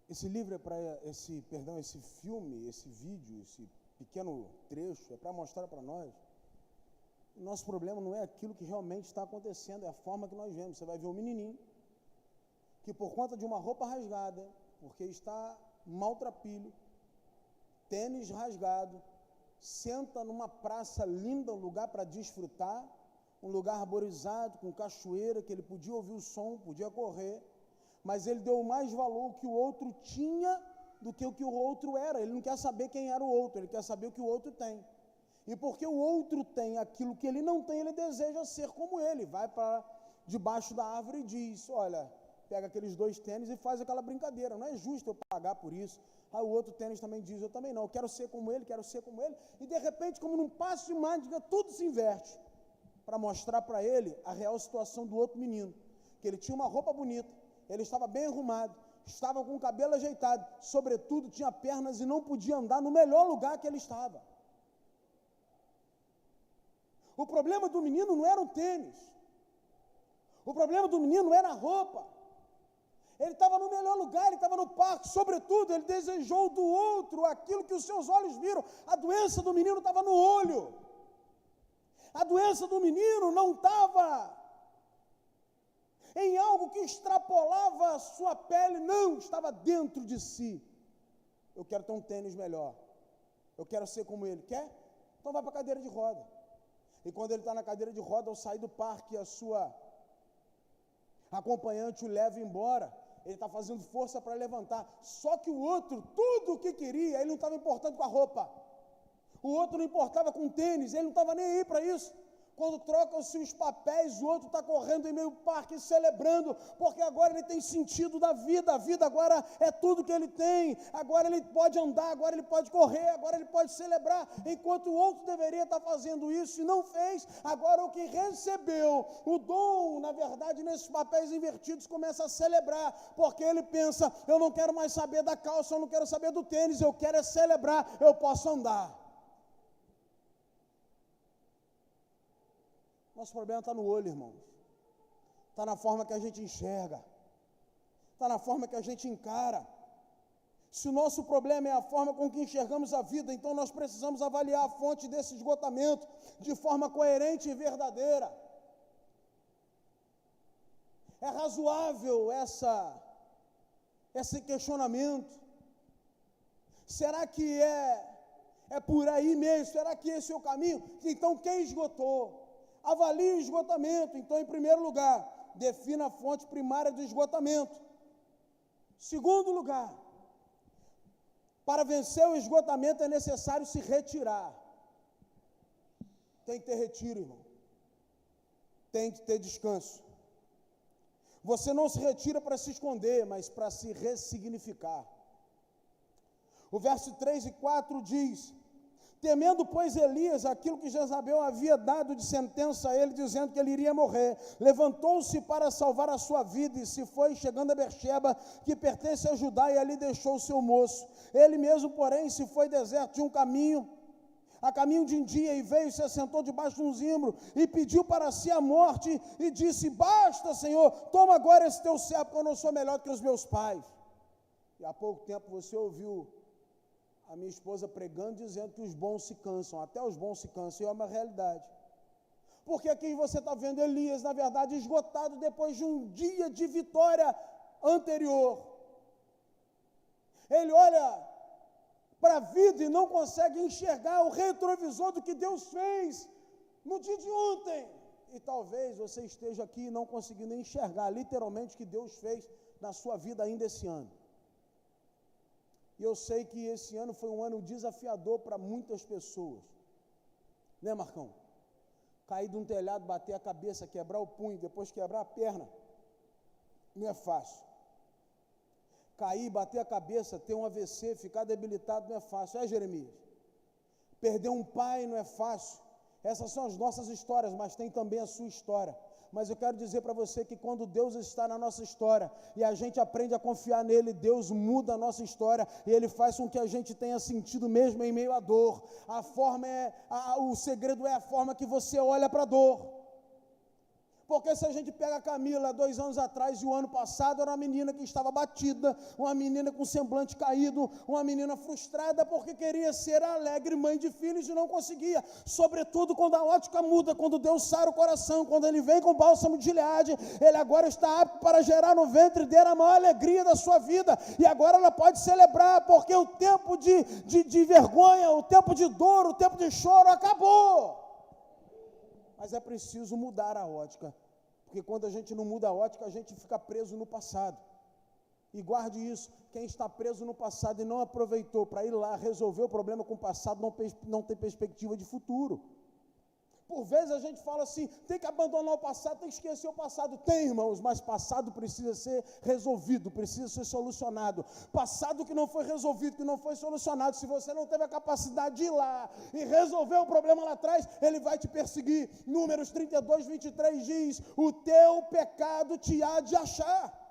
Esse livro é para esse filme, esse vídeo, esse pequeno trecho, é para mostrar para nós que o nosso problema não é aquilo que realmente está acontecendo, é a forma que nós vemos. Você vai ver um menininho que por conta de uma roupa rasgada, porque está maltrapilho, tênis rasgado, senta numa praça linda, um lugar para desfrutar, um lugar arborizado, com cachoeira, que ele podia ouvir o som, podia correr, mas ele deu mais valor que o outro tinha do que o outro era. Ele não quer saber quem era o outro, ele quer saber o que o outro tem. E porque o outro tem aquilo que ele não tem, ele deseja ser como ele. Vai para debaixo da árvore e diz, olha, pega aqueles 2 tênis e faz aquela brincadeira. Não é justo eu pagar por isso. Aí o outro tênis também diz, eu também não, eu quero ser como ele, quero ser como ele. E de repente, como num passo de mágica, tudo se inverte. Para mostrar para ele a real situação do outro menino. Que ele tinha uma roupa bonita, ele estava bem arrumado, estava com o cabelo ajeitado, sobretudo tinha pernas e não podia andar no melhor lugar que ele estava. O problema do menino não era o tênis, o problema do menino era a roupa. Ele estava no melhor lugar, ele estava no parque, sobretudo ele desejou do outro aquilo que os seus olhos viram. A doença do menino estava no olho, a doença do menino não estava em algo que extrapolava a sua pele, não, estava dentro de si. Eu quero ter um tênis melhor, eu quero ser como ele. Quer? Então vai para a cadeira de roda. E quando ele está na cadeira de roda, ao sair do parque, a sua acompanhante o leva embora, ele está fazendo força para levantar. Só que o outro, tudo o que queria, ele não estava importando com a roupa. O outro não importava com o tênis, ele não estava nem aí para isso. Quando trocam-se os papéis, o outro está correndo em meio parque, celebrando, porque agora ele tem sentido da vida, a vida agora é tudo que ele tem, agora ele pode andar, agora ele pode correr, agora ele pode celebrar, enquanto o outro deveria estar fazendo isso e não fez. Agora o que recebeu o dom, na verdade, nesses papéis invertidos, começa a celebrar, porque ele pensa, eu não quero mais saber da calça, eu não quero saber do tênis, eu quero é celebrar, eu posso andar. Nosso problema está no olho, irmãos. Está na forma que a gente enxerga. Está na forma que a gente encara. Se o nosso problema é a forma com que enxergamos a vida, então nós precisamos avaliar a fonte desse esgotamento de forma coerente e verdadeira. É razoável esse questionamento? Será que é por aí mesmo? Será que esse é o caminho? Então quem esgotou? Avalie o esgotamento. Então, em primeiro lugar, defina a fonte primária do esgotamento. Segundo lugar, para vencer o esgotamento é necessário se retirar. Tem que ter retiro, irmão. Tem que ter descanso. Você não se retira para se esconder, mas para se ressignificar. O verso 3 e 4 diz: Temendo, pois, Elias aquilo que Jezabel havia dado de sentença a ele, dizendo que ele iria morrer, levantou-se para salvar a sua vida e se foi, chegando a Berseba, que pertence a Judá, e ali deixou o seu moço. Ele mesmo, porém, se foi deserto de um caminho, a caminho de um dia, e veio e se assentou debaixo de um zimbro, e pediu para si a morte, e disse: basta, Senhor, toma agora esse teu servo, porque eu não sou melhor que os meus pais. E há pouco tempo você ouviu a minha esposa pregando, dizendo que os bons se cansam, até os bons se cansam, e é uma realidade. Porque aqui você está vendo Elias, na verdade, esgotado depois de um dia de vitória anterior. Ele olha para a vida e não consegue enxergar o retrovisor do que Deus fez no dia de ontem. E talvez você esteja aqui não conseguindo enxergar literalmente o que Deus fez na sua vida ainda esse ano. E eu sei que esse ano foi um ano desafiador para muitas pessoas. Né, Marcão? Cair de um telhado, bater a cabeça, quebrar o punho, depois quebrar a perna. Não é fácil. Cair, bater a cabeça, ter um AVC, ficar debilitado, não é fácil. É, Jeremias? Perder um pai não é fácil. Essas são as nossas histórias, mas tem também a sua história. Mas eu quero dizer para você que quando Deus está na nossa história e a gente aprende a confiar nele, Deus muda a nossa história e ele faz com que a gente tenha sentido mesmo em meio à dor. O segredo é a forma que você olha para a dor. Porque se a gente pega a Camila 2 anos atrás e o ano passado era uma menina que estava batida, uma menina com semblante caído, uma menina frustrada porque queria ser alegre mãe de filhos e não conseguia. Sobretudo quando a ótica muda, quando Deus sara o coração, quando Ele vem com o bálsamo de Gileade, Ele agora está apto para gerar no ventre dela a maior alegria da sua vida. E agora ela pode celebrar porque o tempo de vergonha, o tempo de dor, o tempo de choro acabou. Mas é preciso mudar a ótica, porque quando a gente não muda a ótica, a gente fica preso no passado. E guarde isso, quem está preso no passado e não aproveitou para ir lá resolver o problema com o passado, não tem perspectiva de futuro. Por vezes a gente fala assim, tem que abandonar o passado, tem que esquecer o passado. Tem, irmãos, mas passado precisa ser resolvido, precisa ser solucionado. Passado que não foi resolvido, que não foi solucionado, se você não teve a capacidade de ir lá e resolver o problema lá atrás, ele vai te perseguir. Números 32, 23 diz, o teu pecado te há de achar.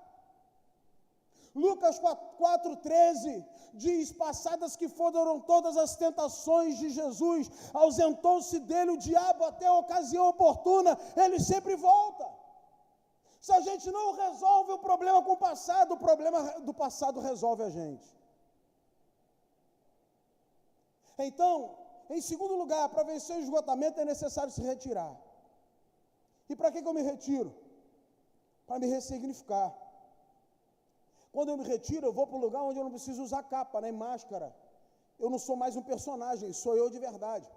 Lucas 4,13 diz, passadas que foram todas as tentações de Jesus, ausentou-se dele o diabo até a ocasião oportuna, ele sempre volta. Se a gente não resolve o problema com o passado, o problema do passado resolve a gente. Então, em segundo lugar, para vencer o esgotamento é necessário se retirar. E para que eu me retiro? Para me ressignificar. Quando eu me retiro, eu vou para um lugar onde eu não preciso usar capa, nem máscara. Eu não sou mais um personagem, sou eu de verdade.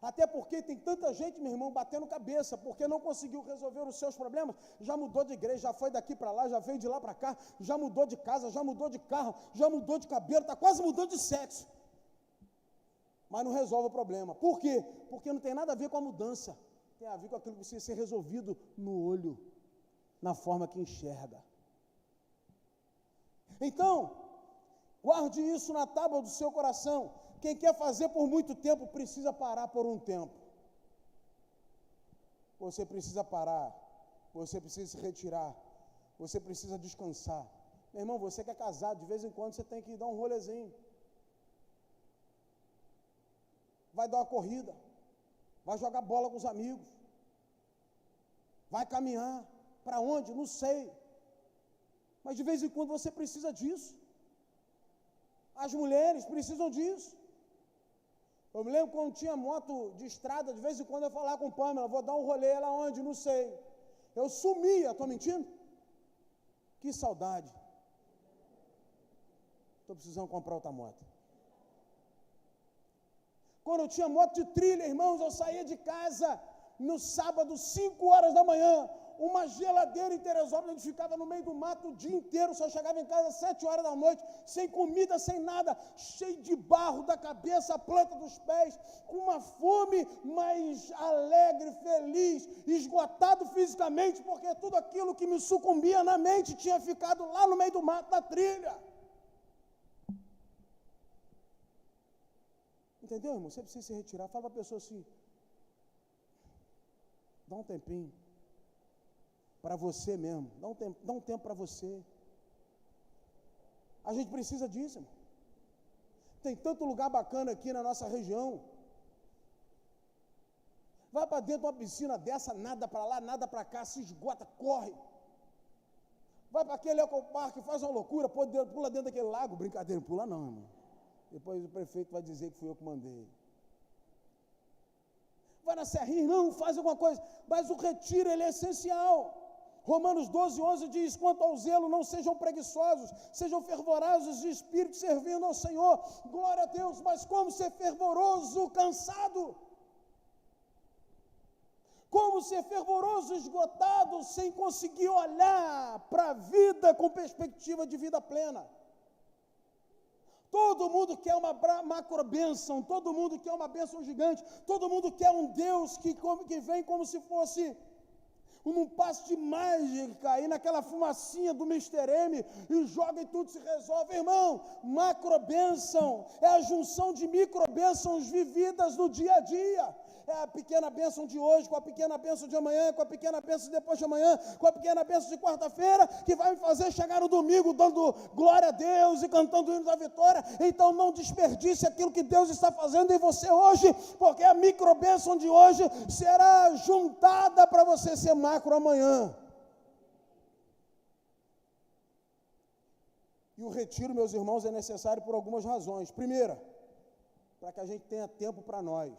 Até porque tem tanta gente, meu irmão, batendo cabeça, porque não conseguiu resolver os seus problemas, já mudou de igreja, já foi daqui para lá, já veio de lá para cá, já mudou de casa, já mudou de carro, já mudou de cabelo, está quase mudando de sexo. Mas não resolve o problema. Por quê? Porque não tem nada a ver com a mudança, tem a ver com aquilo que precisa ser resolvido no olho, na forma que enxerga. Então, guarde isso na tábua do seu coração. Quem quer fazer por muito tempo, precisa parar por um tempo. Você precisa parar, você precisa se retirar, você precisa descansar. Meu irmão, você que é casado, de vez em quando você tem que dar um rolezinho. Vai dar uma corrida, vai jogar bola com os amigos, vai caminhar. Para onde? Não sei. Mas de vez em quando você precisa disso. As mulheres precisam disso. Eu me lembro quando tinha moto de estrada, de vez em quando eu falava com Pâmela, vou dar um rolê, ela onde? Não sei. Eu sumia, estou mentindo? Que saudade. Estou precisando comprar outra moto. Quando eu tinha moto de trilha, irmãos, eu saía de casa no sábado, 5 horas da manhã, uma geladeira em Teresópolis, a gente ficava no meio do mato o dia inteiro, só chegava em casa às 7 horas da noite, sem comida, sem nada, cheio de barro da cabeça, a planta dos pés, com uma fome, mas alegre, feliz, esgotado fisicamente, porque tudo aquilo que me sucumbia na mente tinha ficado lá no meio do mato da trilha. Entendeu, irmão? Você precisa se retirar. Fala para a pessoa assim, dá um tempinho para você mesmo, dá um tempo para você. A gente precisa disso, irmão. Tem tanto lugar bacana aqui na nossa região. Vai para dentro de uma piscina dessa, nada para lá, nada para cá, se esgota, corre. Vai para aquele ecoparque, faz uma loucura, pula dentro daquele lago. Brincadeira, não pula não, irmão. Depois o prefeito vai dizer que fui eu que mandei. Vai na serrinha, não, faz alguma coisa. Mas o retiro, ele é essencial. Romanos 12:11 diz, quanto ao zelo, não sejam preguiçosos, sejam fervorosos de espírito, servindo ao Senhor. Glória a Deus, mas como ser fervoroso, cansado? Como ser fervoroso, esgotado, sem conseguir olhar para a vida com perspectiva de vida plena? Todo mundo quer uma macro bênção, todo mundo quer uma bênção gigante, todo mundo quer um Deus que vem como se fosse num passe de mágica, aí naquela fumacinha do Mr. M, e joga e tudo se resolve. Irmão, macro bênção é a junção de micro bênçãos vividas no dia a dia. É a pequena bênção de hoje, com a pequena bênção de amanhã, com a pequena bênção de depois de amanhã, com a pequena bênção de quarta-feira, que vai me fazer chegar no domingo dando glória a Deus e cantando o hino da vitória. Então não desperdice aquilo que Deus está fazendo em você hoje, porque a micro bênção de hoje será juntada para você ser macro amanhã. E o retiro, meus irmãos, é necessário por algumas razões. Primeira, para que a gente tenha tempo para nós.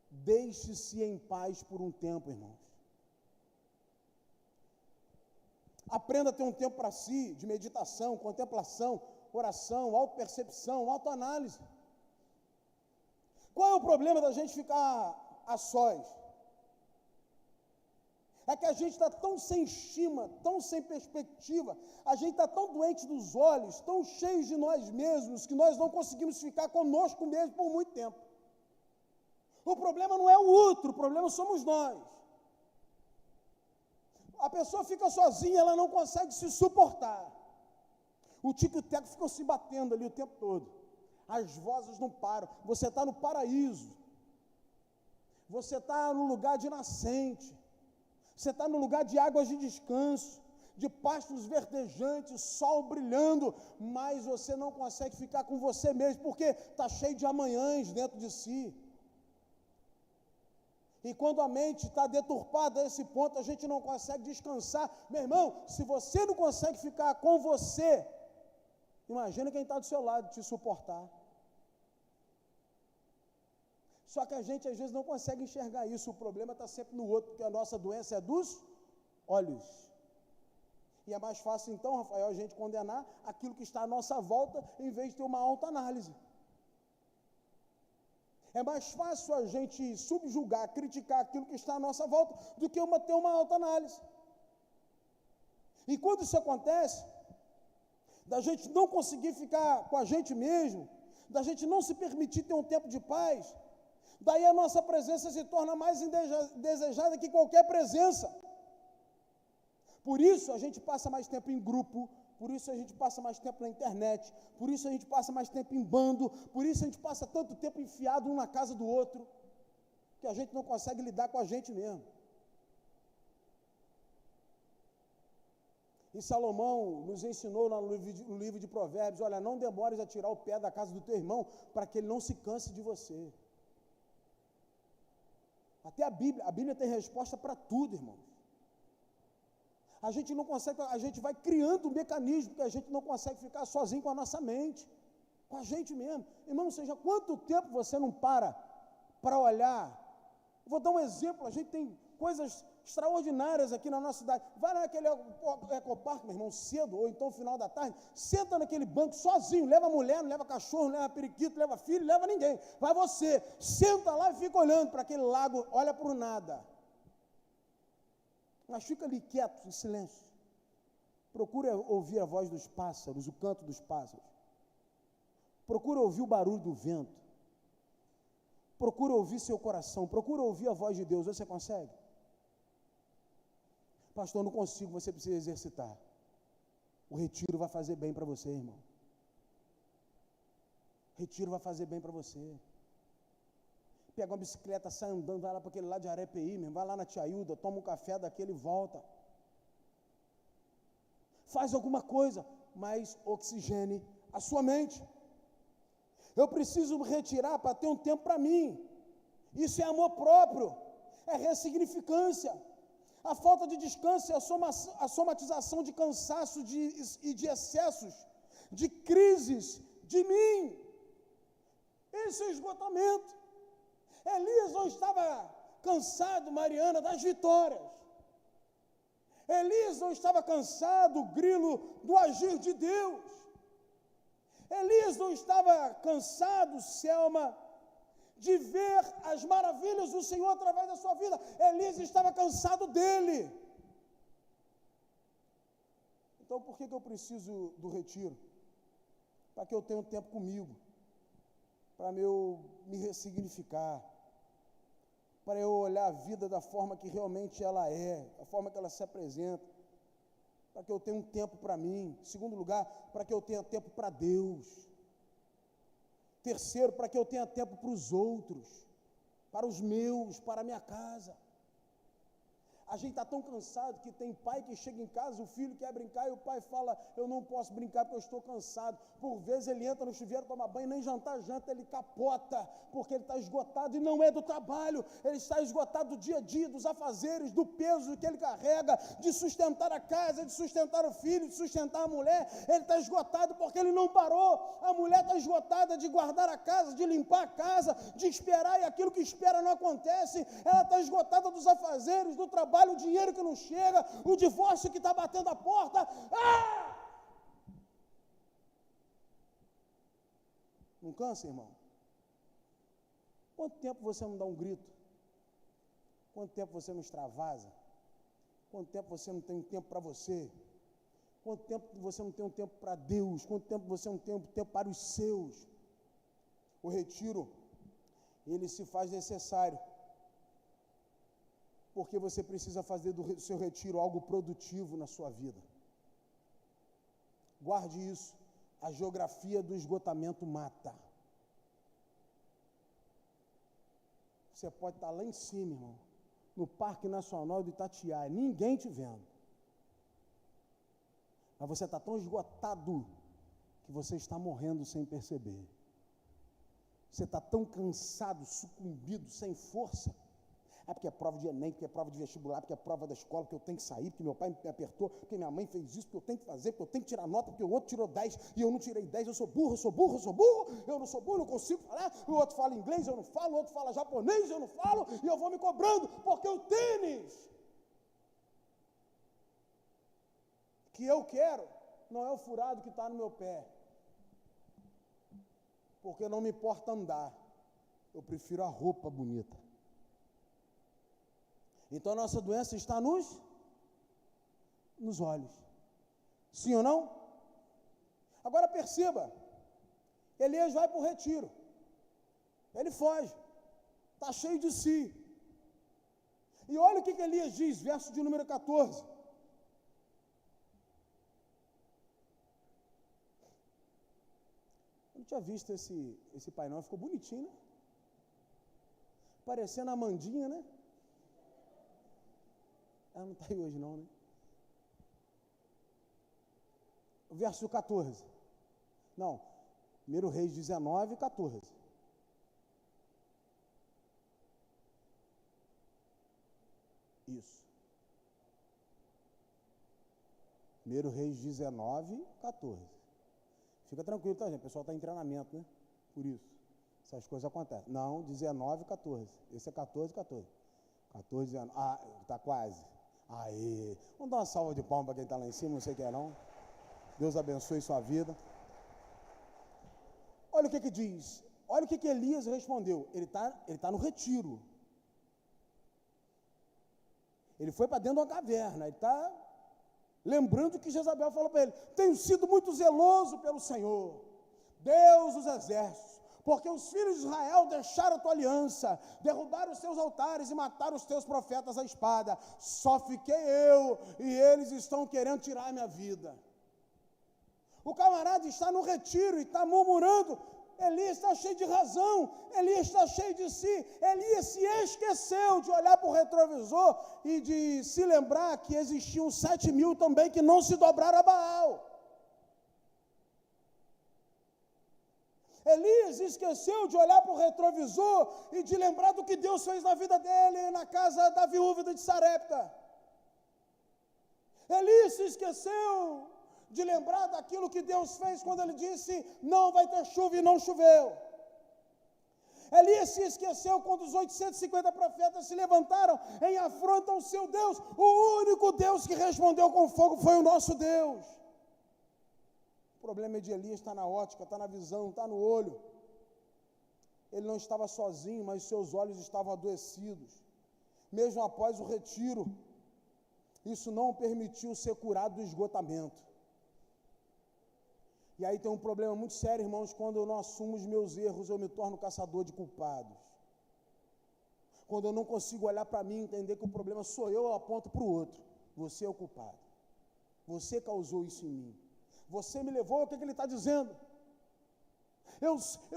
Deixe-se em paz por um tempo, irmãos. Aprenda a ter um tempo para si, de meditação, contemplação, oração, autopercepção, autoanálise. Qual é o problema da gente ficar a sós? É que a gente está tão sem estima, tão sem perspectiva, a gente está tão doente dos olhos, tão cheios de nós mesmos, que nós não conseguimos ficar conosco mesmo por muito tempo. O problema não é o outro, o problema somos nós. A pessoa fica sozinha, ela não consegue se suportar. O tico e o teco ficam se batendo ali o tempo todo. As vozes não param. Você está no paraíso. Você está no lugar de nascente. Você está no lugar de águas de descanso, de pastos verdejantes, sol brilhando, mas você não consegue ficar com você mesmo, porque está cheio de amanhãs dentro de si. E quando a mente está deturpada a esse ponto, a gente não consegue descansar. Meu irmão, se você não consegue ficar com você, imagina quem está do seu lado te suportar. Só que a gente às vezes não consegue enxergar isso, o problema está sempre no outro, porque a nossa doença é dos olhos. E é mais fácil então, Rafael, a gente condenar aquilo que está à nossa volta, em vez de ter uma autoanálise. É mais fácil a gente subjugar, criticar aquilo que está à nossa volta, do que ter uma autoanálise. E quando isso acontece, da gente não conseguir ficar com a gente mesmo, da gente não se permitir ter um tempo de paz, daí a nossa presença se torna mais indesejada que qualquer presença. Por isso a gente passa mais tempo em grupo, por isso a gente passa mais tempo na internet, por isso a gente passa mais tempo em bando, por isso a gente passa tanto tempo enfiado um na casa do outro, que a gente não consegue lidar com a gente mesmo. E Salomão nos ensinou no livro de Provérbios, olha, não demores a tirar o pé da casa do teu irmão, para que ele não se canse de você. Até a Bíblia tem resposta para tudo, irmãos. A gente não consegue, a gente vai criando um mecanismo, que a gente não consegue ficar sozinho com a nossa mente, com a gente mesmo. Irmão, seja quanto tempo você não para olhar. Vou dar um exemplo, a gente tem coisas extraordinárias aqui na nossa cidade. Vai naquele ecoparque, meu irmão, cedo, ou então no final da tarde, senta naquele banco sozinho, leva mulher, não leva cachorro, não leva periquito, leva filho, não leva ninguém. Vai você, senta lá e fica olhando para aquele lago, olha para o nada. Mas fica ali quieto, em silêncio. Procura ouvir a voz dos pássaros, o canto dos pássaros. Procura ouvir o barulho do vento. Procura ouvir seu coração. Procura ouvir a voz de Deus. Você consegue? Pastor, não consigo, você precisa exercitar. O retiro vai fazer bem para você, irmão. Retiro vai fazer bem para você. Pega uma bicicleta, sai andando, vai lá para aquele lado de Arepeí, vai lá na Tia Hilda, toma um café daquele e volta. Faz alguma coisa, mas oxigene a sua mente. Eu preciso me retirar para ter um tempo para mim. Isso é amor próprio, é ressignificância. A falta de descanso é a somatização de cansaço e de excessos, de crises de mim. Esse é o esgotamento. Elias não estava cansado, Mariana, das vitórias. Elias não estava cansado, Grilo, do agir de Deus. Elias não estava cansado, Selma, de ver as maravilhas do Senhor através da sua vida. Elias estava cansado dele. Então, por que eu preciso do retiro? Para que eu tenha um tempo comigo, para eu me ressignificar, para eu olhar a vida da forma que realmente ela é, da forma que ela se apresenta, para que eu tenha um tempo para mim. Segundo lugar, para que eu tenha tempo para Deus. Terceiro, para que eu tenha tempo para os outros, para os meus, para a minha casa. A gente está tão cansado que tem pai que chega em casa, o filho quer brincar e o pai fala, eu não posso brincar porque eu estou cansado. Por vezes ele entra no chuveiro, toma banho, nem jantar janta, ele capota, porque ele está esgotado e não é do trabalho, ele está esgotado do dia a dia, dos afazeres, do peso que ele carrega, de sustentar a casa, de sustentar o filho, de sustentar a mulher. Ele está esgotado porque ele não parou. A mulher está esgotada de guardar a casa, de limpar a casa, de esperar e aquilo que espera não acontece. Ela está esgotada dos afazeres, do trabalho, o dinheiro que não chega, o divórcio que está batendo a porta. Não cansa, irmão? Quanto tempo você não dá um grito? Quanto tempo você não extravasa? Quanto tempo você não tem um tempo para você? Quanto tempo você não tem um tempo para Deus? Quanto tempo você não tem um tempo para os seus? O retiro, ele se faz necessário, porque você precisa fazer do seu retiro algo produtivo na sua vida. Guarde isso. A geografia do esgotamento mata. Você pode estar lá em cima, irmão, no Parque Nacional do Itatiaia, ninguém te vendo. Mas você está tão esgotado que você está morrendo sem perceber. Você está tão cansado, sucumbido, sem força. Porque é prova de Enem, porque é prova de vestibular, porque é prova da escola, porque eu tenho que sair, porque meu pai me apertou, porque minha mãe fez isso, porque eu tenho que fazer, porque eu tenho que tirar nota, porque o outro tirou 10 e eu não tirei 10, eu sou burro, eu não sou burro, não consigo falar, o outro fala inglês, eu não falo, o outro fala japonês, eu não falo, e eu vou me cobrando, porque o tênis que eu quero não é o furado que está no meu pé, porque não me importa andar, eu prefiro a roupa bonita. Então a nossa doença está nos olhos. Sim ou não? Agora perceba, Elias vai para o retiro. Ele foge, está cheio de si. E olha o que Elias diz, verso de número 14. Eu não tinha visto esse painel, ficou bonitinho, né? Parecendo a Amandinha, né? Ela não está aí hoje não, né? O verso 14. Não, 1 Reis 19, 14. Isso. 1 Reis 19, 14. Fica tranquilo, tá, gente? O pessoal está em treinamento, né? Por isso. Essas coisas acontecem. Não, 19, 14. Esse é 14, 14. 14, 19. Ah, está quase. Aí, vamos dar uma salva de palmas para quem está lá em cima, não sei quem é não. Deus abençoe sua vida. Olha o que diz, olha o que Elias respondeu. Ele tá no retiro. Ele foi para dentro de uma caverna, ele está lembrando que Jezabel falou para ele, tenho sido muito zeloso pelo Senhor, Deus dos exércitos, porque os filhos de Israel deixaram a tua aliança, derrubaram os teus altares e mataram os teus profetas à espada. Só fiquei eu e eles estão querendo tirar a minha vida. O camarada está no retiro e está murmurando Elias está cheio de razão, Elias está cheio de si. Elias se esqueceu de olhar para o retrovisor e de se lembrar que existiam 7.000 também que não se dobraram a Baal. Elias esqueceu de olhar para o retrovisor e de lembrar do que Deus fez na vida dele, na casa da viúva de Sarepta. Elias se esqueceu de lembrar daquilo que Deus fez quando ele disse, não vai ter chuva e não choveu. Elias se esqueceu quando os 850 profetas se levantaram em afronta ao seu Deus. O único Deus que respondeu com fogo foi o nosso Deus. O problema de Elias está na ótica, está na visão, está no olho. Ele não estava sozinho, mas seus olhos estavam adoecidos. Mesmo após o retiro, isso não o permitiu ser curado do esgotamento. E aí tem um problema muito sério, irmãos, quando eu não assumo os meus erros, eu me torno caçador de culpados. Quando eu não consigo olhar para mim e entender que o problema sou eu aponto para o outro. Você é o culpado. Você causou isso em mim. Você me levou, o que ele está dizendo?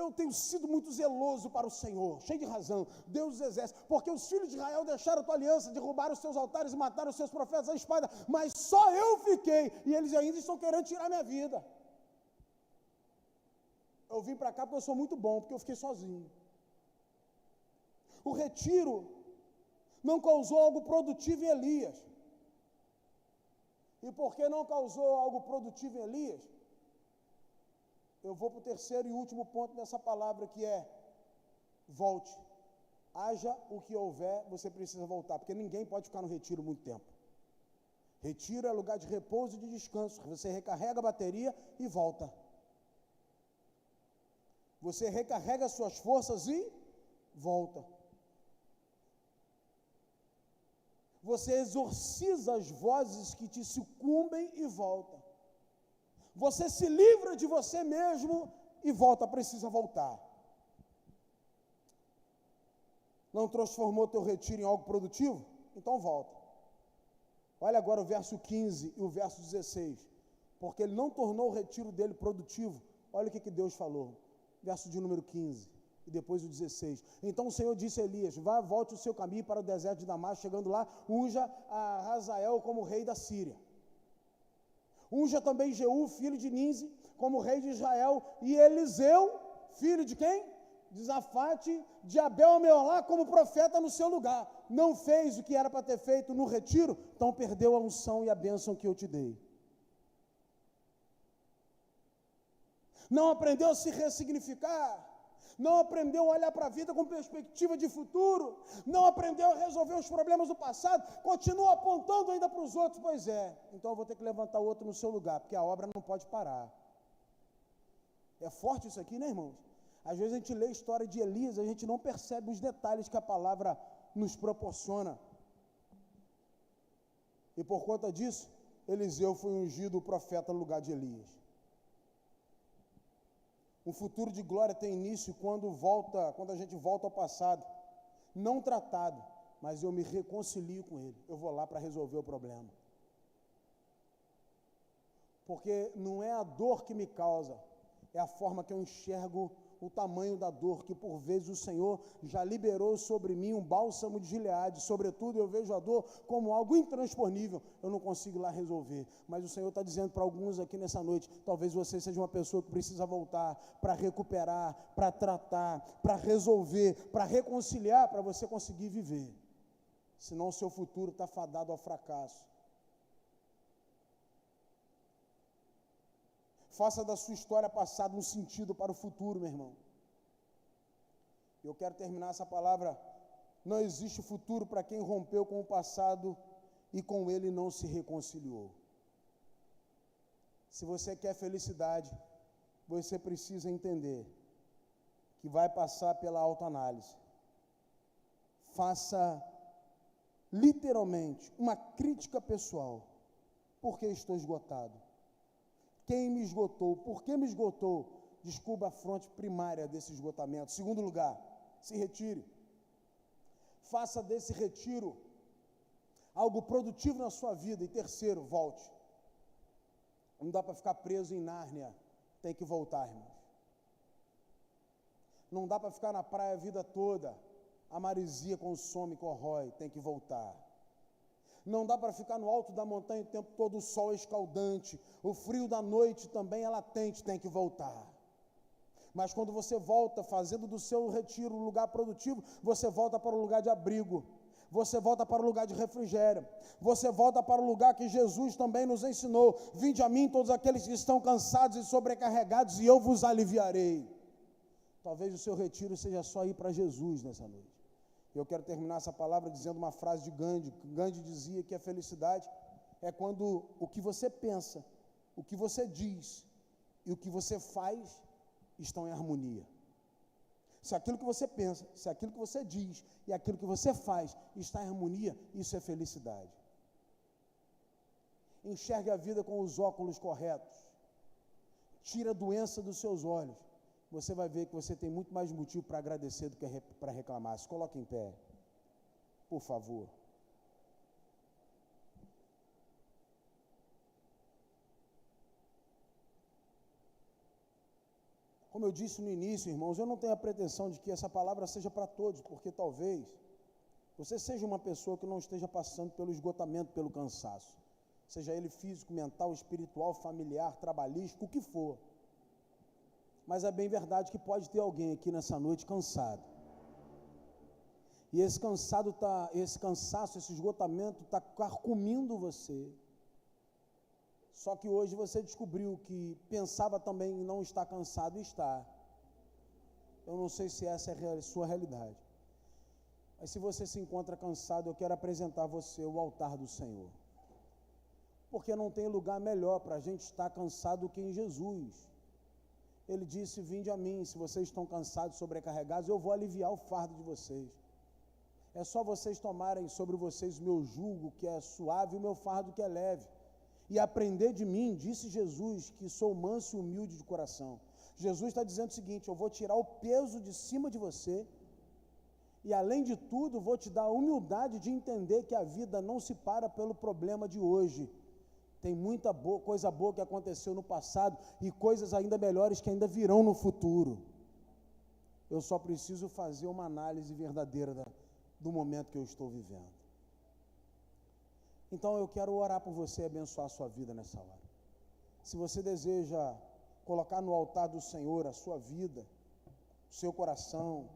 Eu tenho sido muito zeloso para o Senhor, cheio de razão, Deus dos exércitos, porque os filhos de Israel deixaram a tua aliança, derrubaram os teus altares e mataram os seus profetas à espada, mas só eu fiquei, e eles ainda estão querendo tirar minha vida. Eu vim para cá porque eu sou muito bom, porque eu fiquei sozinho. O retiro não causou algo produtivo em Elias. E porque não causou algo produtivo em Elias, eu vou para o terceiro e último ponto dessa palavra, que é: volte. Haja o que houver, você precisa voltar, porque ninguém pode ficar no retiro muito tempo. Retiro é lugar de repouso e de descanso. Você recarrega a bateria e volta. Você recarrega suas forças e volta. Você exorciza as vozes que te sucumbem e volta. Você se livra de você mesmo e volta, precisa voltar. Não transformou teu retiro em algo produtivo? Então volta. Olha agora o verso 15 e o verso 16. Porque ele não tornou o retiro dele produtivo. Olha o que Deus falou. Verso de número 15 e depois o 16. Então o Senhor disse a Elias: vá, volte o seu caminho para o deserto de Damasco, chegando lá, unja a Hazael como rei da Síria. Unja também Jeú, filho de Ninzi, como rei de Israel, e Eliseu, filho de quem? De Zafate, de Abel-Meolá, como profeta no seu lugar. Não fez o que era para ter feito no retiro, então perdeu a unção e a bênção que eu te dei. Não aprendeu a se ressignificar, não aprendeu a olhar para a vida com perspectiva de futuro, não aprendeu a resolver os problemas do passado, continua apontando ainda para os outros. Pois é, então eu vou ter que levantar outro no seu lugar, porque a obra não pode parar. É forte isso aqui, né, irmãos? Às vezes a gente lê a história de Elias, a gente não percebe os detalhes que a palavra nos proporciona. E por conta disso, Eliseu foi ungido profeta no lugar de Elias. Um futuro de glória tem início quando a gente volta ao passado, não tratado, mas eu me reconcilio com ele. Eu vou lá para resolver o problema. Porque não é a dor que me causa, é a forma que eu enxergo o tamanho da dor, que por vezes o Senhor já liberou sobre mim um bálsamo de Gileade. Sobretudo eu vejo a dor como algo intransponível, eu não consigo ir lá resolver, mas o Senhor está dizendo para alguns aqui nessa noite: talvez você seja uma pessoa que precisa voltar para recuperar, para tratar, para resolver, para reconciliar, para você conseguir viver, senão o seu futuro está fadado ao fracasso. Faça da sua história passada um sentido para o futuro, meu irmão. Eu quero terminar essa palavra: não existe futuro para quem rompeu com o passado e com ele não se reconciliou. Se você quer felicidade, você precisa entender que vai passar pela autoanálise. Faça literalmente uma crítica pessoal. Por que estou esgotado? Quem me esgotou? Por que me esgotou? Descubra a fonte primária desse esgotamento. Segundo lugar, se retire. Faça desse retiro algo produtivo na sua vida. E terceiro, volte. Não dá para ficar preso em Nárnia. Tem que voltar, irmãos. Não dá para ficar na praia a vida toda. A maresia consome, corrói, tem que voltar. Não dá para ficar no alto da montanha o tempo todo, o sol é escaldante, o frio da noite também é latente, tem que voltar. Mas quando você volta, fazendo do seu retiro um lugar produtivo, você volta para o lugar de abrigo, você volta para o lugar de refrigério, você volta para o lugar que Jesus também nos ensinou: vinde a mim todos aqueles que estão cansados e sobrecarregados, e eu vos aliviarei. Talvez o seu retiro seja só ir para Jesus nessa noite. Eu quero terminar essa palavra dizendo uma frase de Gandhi. Gandhi dizia que a felicidade é quando o que você pensa, o que você diz e o que você faz estão em harmonia. Se aquilo que você pensa, se aquilo que você diz e aquilo que você faz está em harmonia, isso é felicidade. Enxergue a vida com os óculos corretos. Tira a doença dos seus olhos. Você vai ver que você tem muito mais motivo para agradecer do que para reclamar. Se coloque em pé, por favor. Como eu disse no início, irmãos, eu não tenho a pretensão de que essa palavra seja para todos, porque talvez você seja uma pessoa que não esteja passando pelo esgotamento, pelo cansaço, seja ele físico, mental, espiritual, familiar, trabalhístico, o que for. Mas é bem verdade que pode ter alguém aqui nessa noite cansado. E esse cansaço, esse esgotamento está carcomindo você. Só que hoje você descobriu que pensava também em não estar cansado e está. Eu não sei se essa é a sua realidade. Mas se você se encontra cansado, eu quero apresentar a você o altar do Senhor. Porque não tem lugar melhor para a gente estar cansado do que em Jesus. Ele disse: vinde a mim, se vocês estão cansados, sobrecarregados, eu vou aliviar o fardo de vocês. É só vocês tomarem sobre vocês o meu jugo, que é suave, e o meu fardo, que é leve. E aprender de mim, disse Jesus, que sou manso e humilde de coração. Jesus está dizendo o seguinte: eu vou tirar o peso de cima de você, e além de tudo, vou te dar a humildade de entender que a vida não se para pelo problema de hoje. Tem muita coisa boa que aconteceu no passado e coisas ainda melhores que ainda virão no futuro. Eu só preciso fazer uma análise verdadeira do momento que eu estou vivendo. Então eu quero orar por você e abençoar a sua vida nessa hora. Se você deseja colocar no altar do Senhor a sua vida, o seu coração,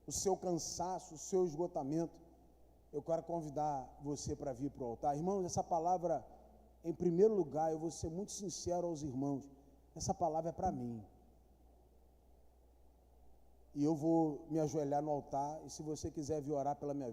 o seu cansaço, o seu esgotamento, eu quero convidar você para vir para o altar. Irmãos, essa palavra, em primeiro lugar, eu vou ser muito sincero aos irmãos, essa palavra é para mim. E eu vou me ajoelhar no altar, e se você quiser vir orar pela minha vida,